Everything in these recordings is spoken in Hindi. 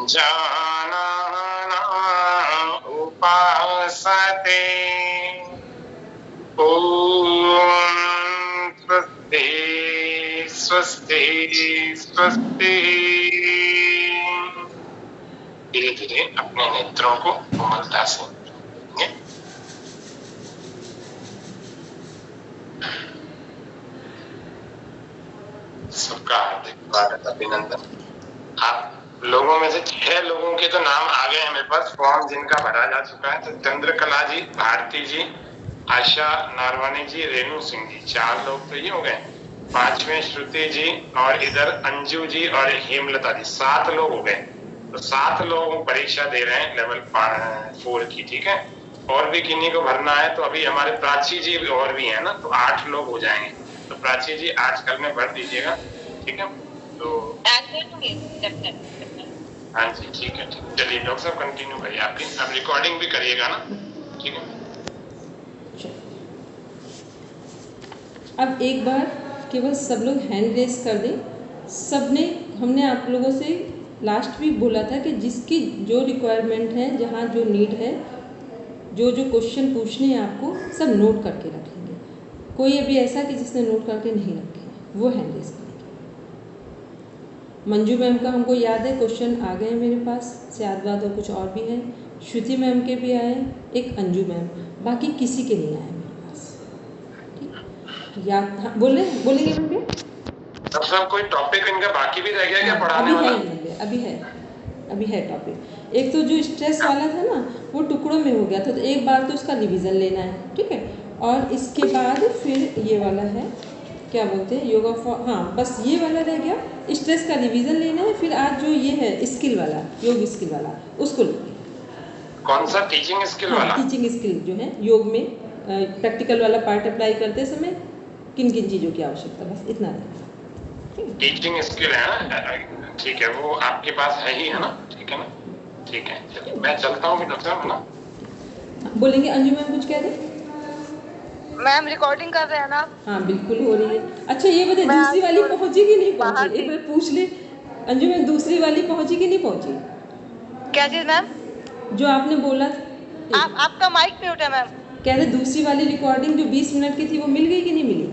जाना उपासते ओम स्वस्ति स्वस्ति स्वस्ति। धीरे धीरे अपने नेत्रों को कोमलता से खोलेंगे। सबका हार्दिक स्वागत अभिनंदन। आप लोगों में से 6 लोगों के तो नाम आ गए हैं मेरे पास, फॉर्म जिनका भरा जा चुका है। तो चंद्रकला जी, भारती जी, आशा नारवानी जी, रेणु सिंह जी, 4 लोग तो ये हो गए। 5वें श्रुति जी और इधर अंजू जी और हेमलता जी, 7 लोग हो गए। तो 7 लोग परीक्षा दे रहे हैं लेवल 4 की, ठीक है। और भी किन्हीं को भरना है तो अभी हमारे प्राची जी और भी है ना, तो 8 लोग हो जाएंगे। तो प्राची जी आज कल में भर दीजिएगा, ठीक है। तो हाँ जी, ठीक है। चलिए डॉक्टर साहब कंटिन्यू करिए आपकी, अब रिकॉर्डिंग भी करिएगा ना, ठीक है। अब एक बार केवल सब लोग हैंड रेस कर दें। सबने, हमने आप लोगों से लास्ट वीक बोला था कि जिसकी जो रिक्वायरमेंट है, जहाँ जो नीड है, जो जो क्वेश्चन पूछने हैं आपको, सब नोट करके रखेंगे। कोई अभी ऐसा कि जिसने नोट करके नहीं रखे हैं, वो हैंड रेस करेंगे। मंजू मैम का हमको याद है क्वेश्चन आ गए हैं मेरे पास, सियादबाद और कुछ और भी हैं। श्रुति मैम के भी आए, एक अंजू मैम, बाकी किसी के नहीं आए मेरे पास, ठीक। याद, हाँ, बोलेंगे मैम भैया। डॉक्टर साहब कोई टॉपिक इनका बाकी भी रह गया क्या पढ़ाने वाला? अभी है टॉपिक। एक तो जो स्ट्रेस वाला था ना, वो टुकड़ों में हो गया था, तो एक बार तो उसका रिवीजन लेना है, ठीक है। और इसके बाद फिर ये वाला है, क्या बोलते हैं, योगा फॉर, हाँ बस ये वाला रह गया। स्ट्रेस का रिवीजन लेना है। फिर आज जो ये है स्किल वाला, योग स्किल वाला, उसको लेंगे। कौन सा? टीचिंग स्किल वाला? टीचिंग स्किल जो है योग में प्रैक्टिकल वाला पार्ट अप्लाई करते समय किन किन चीज़ों की आवश्यकता, बस इतना है। टीचिंग स्किल है, ठीक है, वो आपके पास है ही है ना, ठीक है ना, ठीक है। चलिए मैं चलता हूँ डॉक्टर साहब, है ना। बोलेंगे अंजू मैम कुछ कह रहे? मैम रिकॉर्डिंग कर रहे हैं ना? हाँ बिल्कुल हो रही है। अच्छा ये बताइए, दूसरी वाली पहुंची कि नहीं पहुंची? एक बार पूछ ले अंजू मैम, दूसरी वाली पहुंची कि नहीं पहुंची? क्या चीज मैम? जो आपने बोला आपका माइक म्यूट है मैम। कह रहे दूसरी वाली रिकॉर्डिंग जो 20 मिनट की थी, वो मिल गई कि नहीं मिली?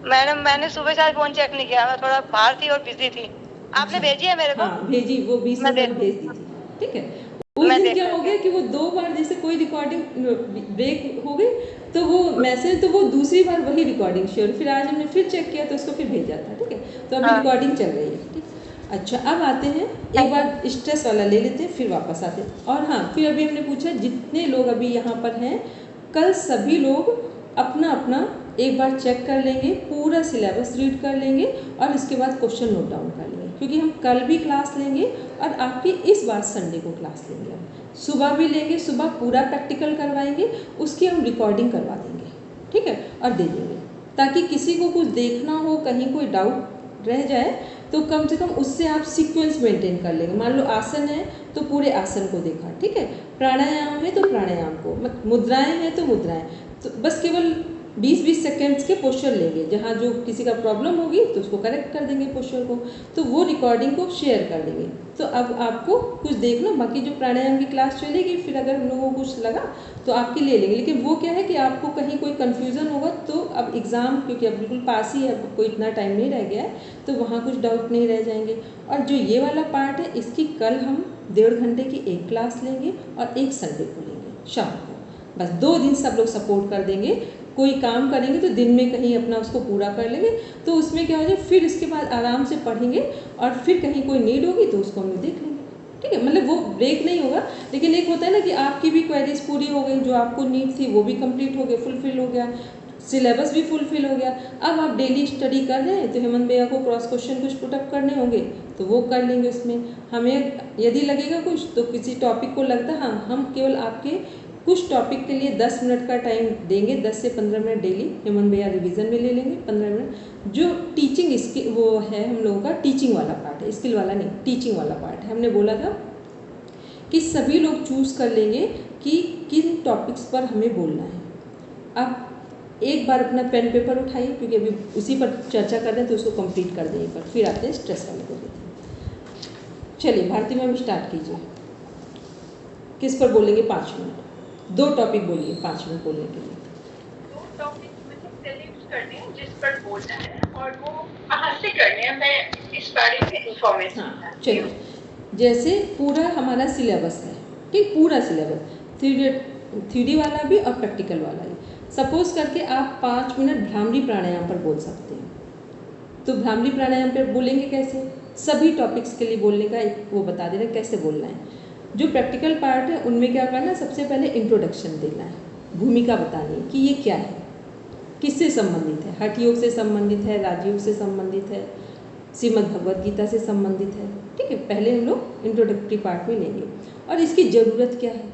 मैडम मैंने सुबह से फोन चेक नहीं किया, मैं थोड़ा बाहर थी और बिजी थी। आपने भेजी है मेरे को? हाँ भेजी, वो 20 मिनट भेज दीजिए, ठीक है। उस दिन क्या हो गया कि वो 2 बार जैसे कोई रिकॉर्डिंग ब्रेक हो गई, तो वो मैसेज, तो वो दूसरी बार वही रिकॉर्डिंग शेयर, फिर आज हमने फिर चेक किया तो उसको फिर भेजा था, ठीक है। तो अभी रिकॉर्डिंग चल रही है, ठीक। अच्छा अब आते हैं, एक बार स्ट्रेस वाला ले लेते हैं, फिर वापस आते हैं। और हाँ, फिर अभी हमने पूछा जितने लोग अभी यहाँ पर हैं, कल सभी लोग अपना अपना एक बार चेक कर लेंगे, पूरा सिलेबस रीड कर लेंगे और इसके बाद क्वेश्चन नोट डाउन कर लेंगे, क्योंकि हम कल भी क्लास लेंगे और आपकी इस बार संडे को क्लास लेंगे। हम सुबह भी लेंगे, सुबह पूरा प्रैक्टिकल करवाएंगे, उसकी हम रिकॉर्डिंग करवा देंगे, ठीक है, और दे देंगे, ताकि किसी को कुछ देखना हो, कहीं कोई डाउट रह जाए तो कम से कम उससे आप सीक्वेंस मेंटेन कर लेंगे। मान लो आसन है तो पूरे आसन को देखा, ठीक है, प्राणायाम है तो प्राणायाम को, मुद्राएं हैं तो मुद्राएं, तो बस केवल 20-20 सेकेंड्स के पोस्चर लेंगे, जहाँ जो किसी का प्रॉब्लम होगी तो उसको करेक्ट कर देंगे पोस्चर को, तो वो रिकॉर्डिंग को शेयर कर देंगे। तो अब आपको कुछ देख लो, बाकी जो प्राणायाम की क्लास चलेगी, फिर अगर हम लोगों को कुछ लगा तो आपकी ले लेंगे। लेकिन वो क्या है कि आपको कहीं कोई कन्फ्यूज़न होगा तो अब एग्ज़ाम, क्योंकि अब बिल्कुल पास ही है, अब कोई इतना टाइम नहीं रह गया है, तो वहाँ कुछ डाउट नहीं रह जाएंगे। और जो ये वाला पार्ट है, इसकी कल हम 1.5 घंटे की एक क्लास लेंगे और एक संडे को लेंगे शाम को। बस 2 दिन सब लोग सपोर्ट कर देंगे। कोई काम करेंगे तो दिन में कहीं अपना उसको पूरा कर लेंगे, तो उसमें क्या हो जाए, फिर इसके बाद आराम से पढ़ेंगे और फिर कहीं कोई नीड होगी तो उसको हम देख लेंगे, ठीक है। मतलब वो ब्रेक नहीं होगा, लेकिन एक होता है ना कि आपकी भी क्वेरीज पूरी हो गई, जो आपको नीड थी वो भी कंप्लीट हो गया, फुलफिल हो गया, सिलेबस भी फुलफिल हो गया। अब आप डेली स्टडी कर रहे हैं तो हेमंत भैया को क्रॉस क्वेश्चन कुछ पुटअप करने होंगे तो वो कर लेंगे। उसमें हमें यदि लगेगा कुछ, तो किसी टॉपिक को लगता है, हाँ हम केवल आपके कुछ टॉपिक के लिए 10 मिनट का टाइम देंगे, 10 से 15 मिनट डेली हेमंत भैया रिवीजन में ले लेंगे 15 मिनट। जो टीचिंग स्किल वो है हम लोगों का टीचिंग वाला पार्ट है, स्किल वाला नहीं, टीचिंग वाला पार्ट है। हमने बोला था कि सभी लोग चूज़ कर लेंगे कि किन टॉपिक्स पर हमें बोलना है। अब एक बार अपना पेन पेपर उठाइए, क्योंकि अभी उसी पर चर्चा कर रहे हैं, तो उसको कंप्लीट कर दें एक बार, फिर आते हैं स्ट्रेस वाले को देते हैं। चलिए भारती मैम स्टार्ट कीजिए। किस पर बोलेंगे? 5 मिनट। 2 टॉपिक बोलिए 5 मिनट बोलने के लिए। 2 टॉपिक मुझे सेलेक्ट करने हैं जिस पर बोलना है और वो कहाँ से करने हैं, मैं इस बारे में इंफॉर्मेशन। हाँ चलिए, जैसे पूरा हमारा सिलेबस है, ठीक, पूरा सिलेबस 3D वाला भी और प्रैक्टिकल वाला भी। सपोज करके आप 5 मिनट भ्रामरी प्राणायाम पर बोल सकते हैं। तो भ्रामरी प्राणायाम पर बोलेंगे कैसे? सभी टॉपिक्स के लिए बोलने का एक वो बता दे रहे हैं कैसे बोलना है। जो प्रैक्टिकल पार्ट है उनमें क्या करना है, सबसे पहले इंट्रोडक्शन देना है, भूमिका बतानी है कि ये क्या है, किससे संबंधित है, हठ योग से संबंधित है, राजयोग से संबंधित है, श्रीमद् भगवद गीता से संबंधित है। ठीक है, पहले हम लोग इंट्रोडक्टरी पार्ट में लेंगे और इसकी ज़रूरत क्या है,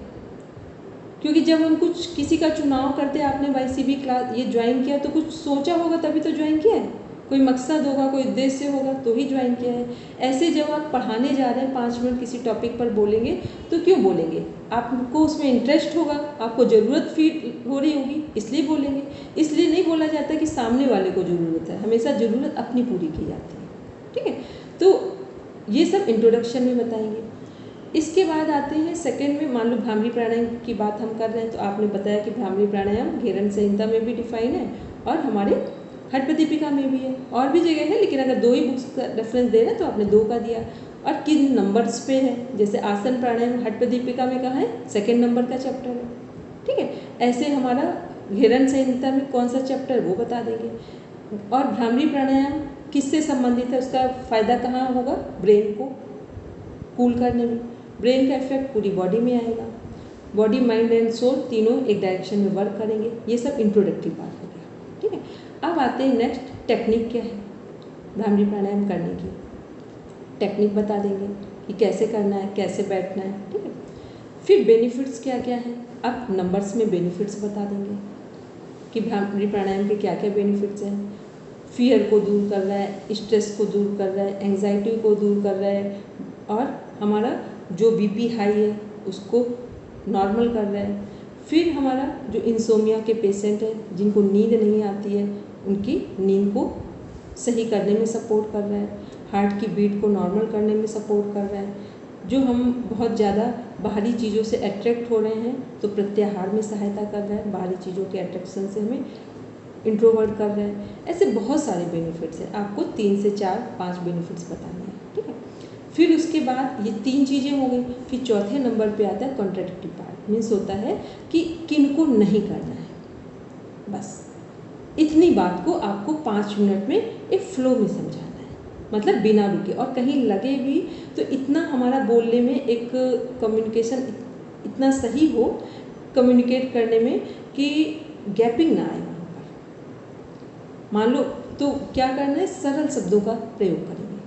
क्योंकि जब हम कुछ किसी का चुनाव करते हैं, आपने YCB क्लास ये ज्वाइन किया तो कुछ सोचा होगा तभी तो ज्वाइन किया है, कोई मकसद होगा, कोई उद्देश्य होगा तो ही ज्वाइन किया है। ऐसे जब आप पढ़ाने जा रहे हैं 5 मिनट किसी टॉपिक पर बोलेंगे तो क्यों बोलेंगे? आपको उसमें इंटरेस्ट होगा, आपको ज़रूरत फील हो रही होगी इसलिए बोलेंगे। इसलिए नहीं बोला जाता कि सामने वाले को ज़रूरत है, हमेशा ज़रूरत अपनी पूरी की जाती है। ठीक है, तो ये सब इंट्रोडक्शन में बताएंगे। इसके बाद आते हैं सेकंड में, मान लो भ्रामरी प्राणायाम की बात हम कर रहे हैं तो आपने बताया कि भ्रामरी प्राणायाम घेरन संहिता में भी डिफाइन है और हमारे हठ दीपिका में भी है, और भी जगह है, लेकिन अगर 2 ही बुक्स का रेफरेंस दे रहे हैं तो आपने 2 का दिया। और किन नंबर्स पे है, जैसे आसन प्राणायाम हठ दीपिका में कहाँ है, 2nd नंबर का चैप्टर है। ठीक है, ऐसे हमारा घेरन संहिता में कौन सा चैप्टर वो बता देंगे। और भ्रामरी प्राणायाम किससे संबंधित है, उसका फ़ायदा कहाँ होगा, ब्रेन को कूल करने में, ब्रेन का इफेक्ट पूरी बॉडी में आएगा, बॉडी माइंड एंड सोल तीनों एक डायरेक्शन में वर्क करेंगे। ये सब इंट्रोडक्टरी पार्ट हो गया। ठीक है, अब आते हैं नेक्स्ट, टेक्निक क्या है भ्रामरी प्राणायाम करने की, टेक्निक बता देंगे कि कैसे करना है, कैसे बैठना है। ठीक है, फिर बेनिफिट्स क्या क्या हैं, अब नंबर्स में बेनिफिट्स बता देंगे कि भ्रामरी प्राणायाम के क्या क्या बेनिफिट्स हैं। फियर को दूर कर रहा है, स्ट्रेस को दूर कर रहा है, एंग्जाइटी को दूर कर रहा है, और हमारा जो BP हाई है उसको नॉर्मल कर रहा है। फिर हमारा जो इंसोमिया के पेशेंट हैं जिनको नींद नहीं आती है, उनकी नींद को सही करने में सपोर्ट कर रहा है, हार्ट की बीट को नॉर्मल करने में सपोर्ट कर रहा है। जो हम बहुत ज़्यादा बाहरी चीज़ों से अट्रैक्ट हो रहे हैं तो प्रत्याहार में सहायता कर रहा है, बाहरी चीज़ों के अट्रैक्शन से हमें इंट्रोवर्ट कर रहा है। ऐसे बहुत सारे बेनिफिट्स हैं, आपको 3 से 4-5 बेनिफिट्स बताने हैं। ठीक है, फिर उसके बाद ये 3 चीज़ें हो गई। फिर चौथे नंबर पे आता है कॉन्ट्राडिक्टरी पार्ट, मीन्स होता है कि किन को नहीं करना है। बस इतनी बात को आपको 5 मिनट में एक फ्लो में समझाना है, मतलब बिना रुके, और कहीं लगे भी तो इतना हमारा बोलने में एक कम्युनिकेशन इतना सही हो, कम्युनिकेट करने में कि गैपिंग ना आए वहाँ पर। मान लो तो क्या करना है, सरल शब्दों का प्रयोग करेंगे,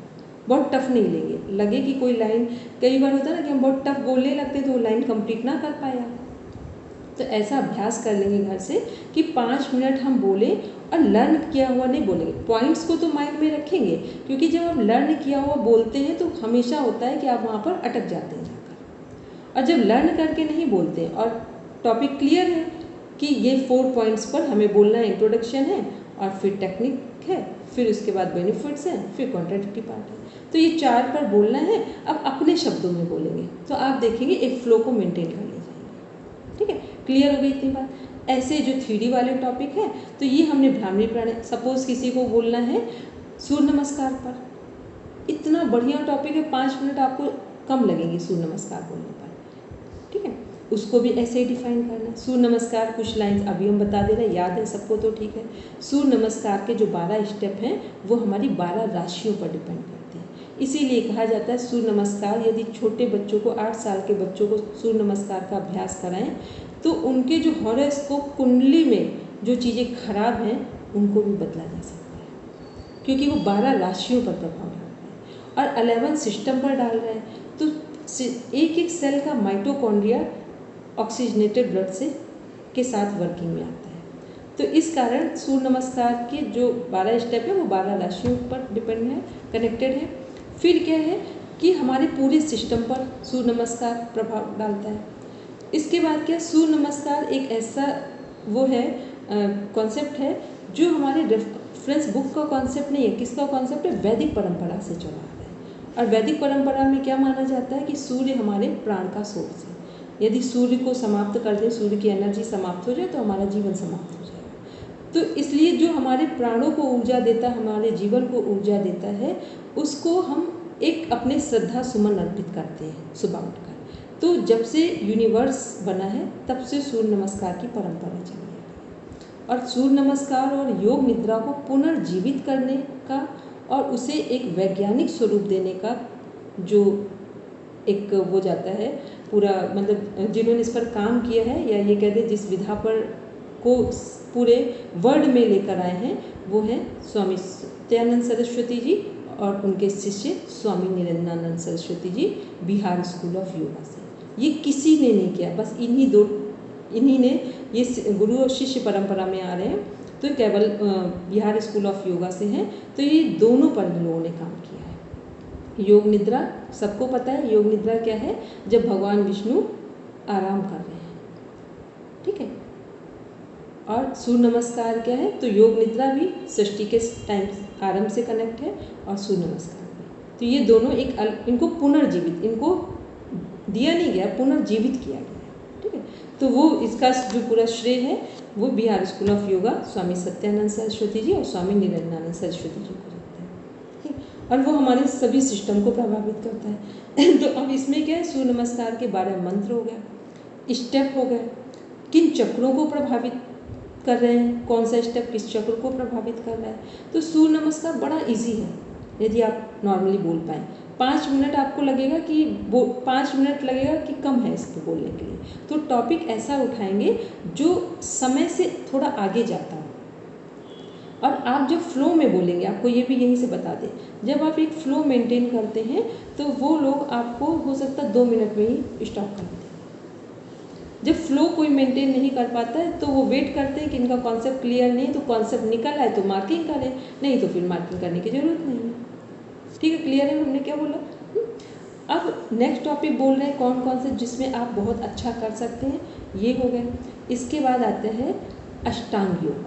बहुत टफ नहीं लेंगे। लगे कि कोई लाइन, कई बार होता है ना कि हम बहुत टफ बोलने लगते तो वो लाइन कंप्लीट ना कर पाया, तो ऐसा अभ्यास कर लेंगे घर से कि 5 मिनट हम बोलें और लर्न किया हुआ नहीं बोलेंगे। पॉइंट्स को तो माइंड में रखेंगे, क्योंकि जब आप लर्न किया हुआ बोलते हैं तो हमेशा होता है कि आप वहाँ पर अटक जाते हैं जाकर, और जब लर्न करके नहीं बोलते हैं और टॉपिक क्लियर है कि ये 4 पॉइंट्स पर हमें बोलना है, इंट्रोडक्शन है और फिर टेक्निक है, फिर उसके बाद बेनिफिट्स हैं, फिर कॉन्ट्राडिक्टरी पार्ट है, तो ये 4 पर बोलना है। अब अपने शब्दों में बोलेंगे तो आप देखेंगे एक फ्लो को मेंटेन कर ले जाएंगे। ठीक है, क्लियर हो गई इतनी बात। ऐसे जो 3D वाले टॉपिक है तो ये हमने भ्रामरी प्राणायाम, सपोज किसी को बोलना है सूर्य नमस्कार पर, इतना बढ़िया टॉपिक है, 5 मिनट आपको कम लगेंगे सूर्य नमस्कार बोलने पर। ठीक है, उसको भी ऐसे ही डिफाइन करना है। सूर्य नमस्कार कुछ लाइंस अभी हम बता दे रहे हैं, याद है सबको तो ठीक है। सूर्य नमस्कार के जो 12 स्टेप हैं वो हमारी 12 राशियों पर डिपेंड करते हैं, इसीलिए कहा जाता है सूर्य नमस्कार, यदि छोटे बच्चों को 8 साल के बच्चों को सूर्य नमस्कार का अभ्यास कराएं तो उनके जो हॉरोस्कोप कुंडली में जो चीज़ें खराब हैं उनको भी बदला जा सकता है, क्योंकि वो 12 राशियों पर प्रभाव डालता है और 11 सिस्टम पर डाल रहा है। तो एक एक सेल का माइटोकॉन्ड्रिया ऑक्सीजनेटेड ब्लड से के साथ वर्किंग में आता है। तो इस कारण सूर्य नमस्कार के जो 12 स्टेप है वो 12 राशियों पर डिपेंड है, कनेक्टेड है। फिर क्या है कि हमारे पूरे सिस्टम पर सूर्य नमस्कार प्रभाव डालता है। इसके बाद क्या, सूर्य नमस्कार एक ऐसा वो है कॉन्सेप्ट है जो हमारे रेफरेंस बुक का कॉन्सेप्ट नहीं है, किसका कॉन्सेप्ट है, वैदिक परंपरा से चला आ रहा है। और वैदिक परंपरा में क्या माना जाता है कि सूर्य हमारे प्राण का सोर्स है। यदि सूर्य को समाप्त कर दें, सूर्य की एनर्जी समाप्त हो जाए तो हमारा जीवन समाप्त हो जाएगा। तो इसलिए जो हमारे प्राणों को ऊर्जा देता है, हमारे जीवन को ऊर्जा देता है, उसको हम एक अपने श्रद्धा सुमन अर्पित करते हैं सुबह उठकर। तो जब से यूनिवर्स बना है तब से सूर्य नमस्कार की परंपरा चली है। और सूर्य नमस्कार और योग निद्रा को पुनर्जीवित करने का और उसे एक वैज्ञानिक स्वरूप देने का जो एक वो जाता है पूरा, मतलब जिन्होंने इस पर काम किया है, या ये कह दें जिस विधा पर को पूरे वर्ल्ड में लेकर आए हैं, वो है स्वामी सत्यानंद सरस्वती जी और उनके शिष्य स्वामी निरंजनानंद सरस्वती जी, बिहार स्कूल ऑफ योगा से। ये किसी ने नहीं किया, बस इन्हीं ने, ये गुरु और शिष्य परंपरा में आ रहे हैं, तो केवल बिहार स्कूल ऑफ योगा से हैं। तो ये दोनों पर इन लोगों ने काम किया है। योग निद्रा सबको पता है, योग निद्रा क्या है? जब भगवान विष्णु आराम कर रहे हैं, ठीक है। और सूर्य नमस्कार क्या है? तो योग निद्रा भी सृष्टि के टाइम आरंभ से कनेक्ट है और सूर्य नमस्कार भी। तो ये दोनों इनको पुनर्जीवित, इनको दिया नहीं गया, पुनर्जीवित किया गया, ठीक है। तो वो इसका जो पूरा श्रेय है वो बिहार स्कूल ऑफ योगा स्वामी सत्यानंद सरस्वती जी और स्वामी निरंजनानंद सरस्वती जी को जाता है, ठीक है। और वो हमारे सभी सिस्टम को प्रभावित करता है। तो अब इसमें क्या है, सूर्य नमस्कार के 12 मंत्र हो गया, स्टेप हो गए, किन चक्रों को प्रभावित कर रहे हैं, कौन सा स्टेप किस चक्र को प्रभावित कर रहा है। तो सूर्य नमस्कार बड़ा इजी है यदि आप नॉर्मली बोल पाएँ। 5 मिनट आपको लगेगा कि 5 मिनट लगेगा कि कम है इसको बोलने के लिए। तो टॉपिक ऐसा उठाएंगे जो समय से थोड़ा आगे जाता हो, और आप जब फ्लो में बोलेंगे, आपको ये भी यहीं से बता दें, जब आप एक फ्लो मेंटेन करते हैं तो वो लोग आपको हो सकता है 2 मिनट में ही स्टॉप कर दें। जब फ्लो कोई मेंटेन नहीं कर पाता है तो वो वेट करते हैं कि इनका कॉन्सेप्ट क्लियर नहीं है, तो कॉन्सेप्ट निकल आए तो मार्किंग करें, नहीं तो फिर मार्किंग करने की ज़रूरत नहीं है, ठीक है। क्लियर है हमने क्या बोला? अब नेक्स्ट टॉपिक बोल रहे हैं कौन कौन से जिसमें आप बहुत अच्छा कर सकते हैं, ये हो गए। इसके बाद आते हैं अष्टांग योग,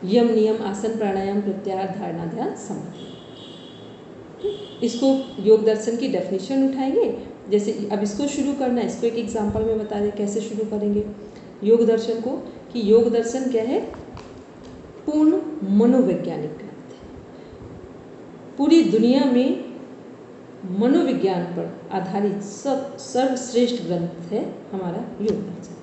यम नियम आसन प्राणायाम प्रत्याहार धारणा ध्यान समाधि। इसको योग दर्शन की डेफिनेशन उठाएंगे। जैसे अब इसको शुरू करना है, इसको एक एग्जांपल में बता दें कैसे शुरू करेंगे योग दर्शन को, कि योग दर्शन क्या है? पूर्ण मनोवैज्ञानिक ग्रंथ है। पूरी दुनिया में मनोविज्ञान पर आधारित सर्वश्रेष्ठ ग्रंथ है हमारा योग दर्शन।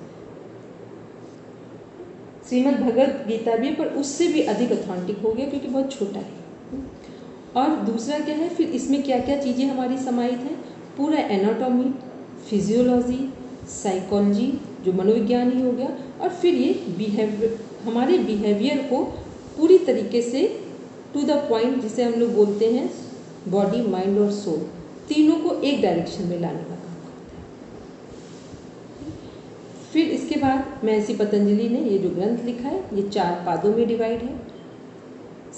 श्रीमद् भगवद गीता भी, पर उससे भी अधिक ऑथेंटिक हो गया क्योंकि बहुत छोटा है। और दूसरा क्या है, फिर इसमें क्या क्या चीज़ें हमारी समाहित हैं? पूरा एनाटॉमी, फिजियोलॉजी, साइकोलॉजी जो मनोविज्ञान ही हो गया, और फिर ये हमारे बिहेवियर को पूरी तरीके से टू द पॉइंट, जिसे हम लोग बोलते हैं बॉडी माइंड और सोल, तीनों को एक डायरेक्शन में लाने का काम करता है। फिर इसके बाद महर्षि पतंजलि ने ये जो ग्रंथ लिखा है ये 4 पादों में डिवाइड है,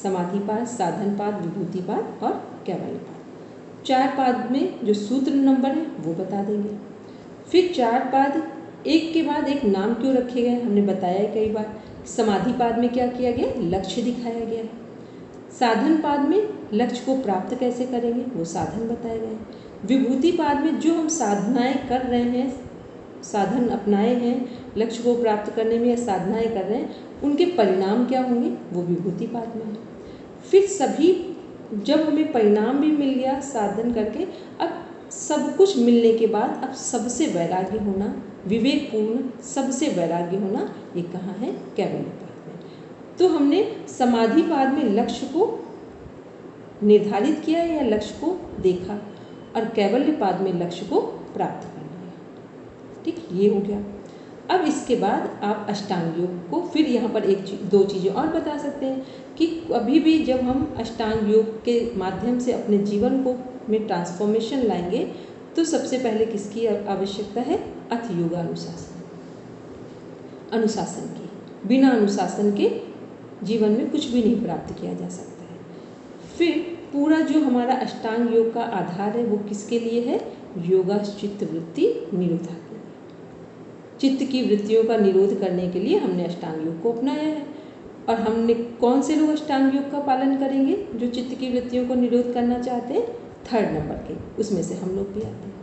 समाधिपाद, साधनपाद, विभूतिपाद और कैवल्यपाद। 4 पाद में जो सूत्र नंबर है वो बता देंगे। फिर 4 पाद एक के बाद एक नाम क्यों रखे गए हमने बताया है कई बार। समाधिपाद में क्या किया गया? लक्ष्य दिखाया गया है। साधन पाद में लक्ष्य को प्राप्त कैसे करेंगे वो साधन बताए गए हैं। विभूति पाद में जो हम साधनाएं कर रहे हैं, साधन अपनाए हैं लक्ष्य को प्राप्त करने में या साधनाएं कर रहे हैं, उनके परिणाम क्या होंगे वो विभूति पाद में है। फिर सभी जब हमें परिणाम भी मिल गया साधन करके, अब सब कुछ मिलने के बाद अब सबसे वैराग्य होना, विवेकपूर्ण सबसे वैराग्य होना, ये कहाँ है? कैवल्य पाद में। तो हमने समाधि पाद में लक्ष्य को निर्धारित किया या लक्ष्य को देखा, और कैवल्य पाद में लक्ष्य को प्राप्त कर लिया, ठीक, ये हो गया। अब इसके बाद आप अष्टांग योग को, फिर यहाँ पर 1-2 चीज़ें और बता सकते हैं कि अभी भी जब हम अष्टांग योग के माध्यम से अपने जीवन को में ट्रांसफॉर्मेशन लाएंगे तो सबसे पहले किसकी आवश्यकता है? अथ योगानुशासन, अनुशासन की। बिना अनुशासन के जीवन में कुछ भी नहीं प्राप्त किया जा सकता है। फिर पूरा जो हमारा अष्टांग योग का आधार है वो किसके लिए है? योगा चित्त वृत्ति निरोधा, चित्त की वृत्तियों का निरोध करने के लिए हमने अष्टांग योग को अपनाया है। और हमने कौन से लोग अष्टांग योग का पालन करेंगे? जो चित्त की वृत्तियों को निरोध करना चाहते हैं, 3rd नंबर के, उसमें से हम लोग भी आते हैं।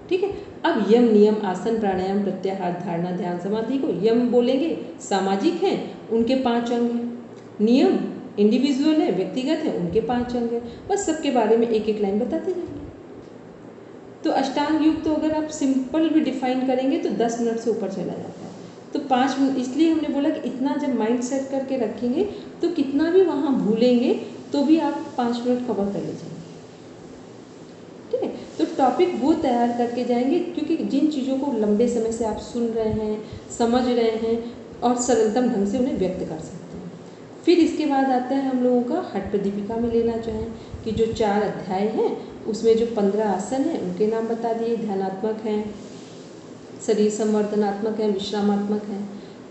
ठीक है। अब यम, नियम, आसन, प्राणायाम, प्रत्याहार, धारणा, ध्यान, समाधि को यम बोलेंगे, सामाजिक हैं, उनके 5 अंग हैं। नियम इंडिविजुअल है, व्यक्तिगत है, उनके 5 अंग हैं। बस सबके बारे में एक एक लाइन बताते जाएंगे। तो अष्टांग योग तो अगर आप सिंपल भी डिफाइन करेंगे तो 10 मिनट से ऊपर चला जाता है। तो 5 मिनट, इसलिए हमने बोला कि इतना जब माइंड सेट करके रखेंगे तो कितना भी वहाँ भूलेंगे तो भी आप 5 मिनट कवर कर ले जाएंगे। ठीक है। तो टॉपिक वो तैयार करके जाएंगे, क्योंकि जिन चीज़ों को लंबे समय से आप सुन रहे हैं, समझ रहे हैं और सरलतम ढंग से उन्हें व्यक्त कर सकते हैं। फिर इसके बाद आता है हम लोगों का हठ प्रदीपिका में लेना चाहें कि जो 4 अध्याय हैं उसमें जो 15 आसन हैं उनके नाम बता दिए। ध्यानात्मक हैं, शरीर संवर्धनात्मक है, विश्रामात्मक है।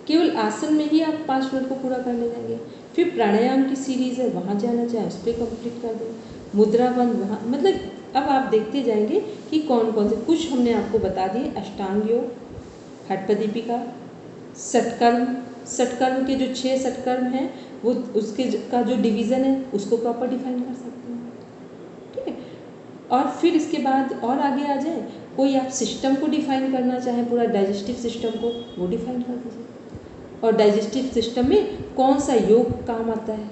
केवल आसन में ही आप 5 मिनट को पूरा कर ले जाएंगे। फिर प्राणायाम की सीरीज़ है, वहाँ जाना चाहें उस पर कंप्लीट कर दें। मुद्राबंद वहाँ, मतलब अब आप देखते जाएंगे कि कौन कौन से, कुछ हमने आपको बता दिए। अष्टांग योग, हठ प्रदीपिका, षटकर्म, षटकर्म के जो 6 षटकर्म हैं वो उसके का जो डिवीज़न है उसको प्रॉपर डिफाइन कर सकते हैं। ठीक है। और फिर इसके बाद और आगे आ जाए, कोई आप सिस्टम को डिफाइन करना चाहें, पूरा डाइजेस्टिव सिस्टम को, वो डिफाइन कर दीजिए। और डाइजेस्टिव सिस्टम में कौन सा योग काम आता है।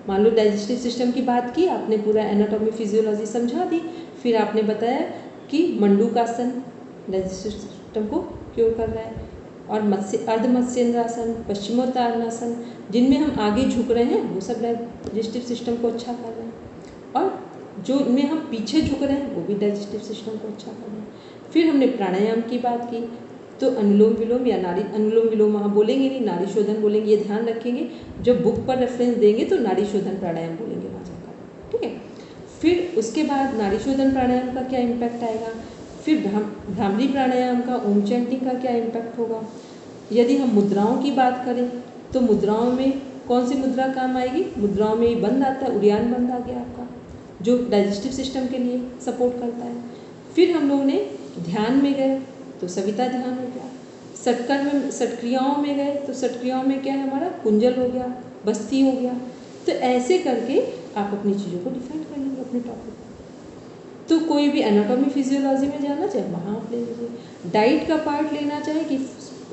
मान लो डाइजेस्टिव सिस्टम की बात की आपने, पूरा एनाटॉमी फिजियोलॉजी समझा दी। फिर आपने बताया कि मंडूकासन डाइजेस्टिव सिस्टम को क्योर कर रहा है, और अर्ध मत्स्येंद्रासन, पश्चिमोत्तारणासन, जिनमें हम आगे झुक रहे हैं वो सब डाइजेस्टिव सिस्टम को अच्छा कर रहे हैं, और जो इनमें हम पीछे झुक रहे हैं वो भी डाइजेस्टिव सिस्टम को अच्छा कर रहे हैं। फिर हमने प्राणायाम की बात की, तो अनुलोम विलोम या नाड़ी, अनुलोम विलोम वहाँ बोलेंगे नहीं, नाड़ी शोधन बोलेंगे। ये ध्यान रखेंगे, जब बुक पर रेफरेंस देंगे तो नाड़ी शोधन प्राणायाम बोलेंगे वहाँ जाकर। ठीक है। फिर उसके बाद नाड़ी शोधन प्राणायाम का क्या इम्पैक्ट आएगा, फिर भ्रामरी प्राणायाम का, ओम चैंटिंग का क्या इम्पैक्ट होगा। यदि हम मुद्राओं की बात करें तो मुद्राओं में कौन सी मुद्रा काम आएगी, मुद्राओं में ये बंद आता है, उड़ियान बंद आ गया आपका, जो डाइजेस्टिव सिस्टम के लिए सपोर्ट करता है। फिर हम लोगों ने ध्यान में गए तो सविता ध्यान हो गया, षटकर्म में, षटक्रियाओं में गए तो षटक्रियाओं में क्या है हमारा, कुंजल हो गया, बस्ती हो गया। तो ऐसे करके आप अपनी चीज़ों को डिफाइन कर लेंगे अपने टॉपिक। तो कोई भी एनाटॉमी फिजियोलॉजी में जाना चाहे वहाँ आप ले लीजिए। डाइट का पार्ट लेना चाहे कि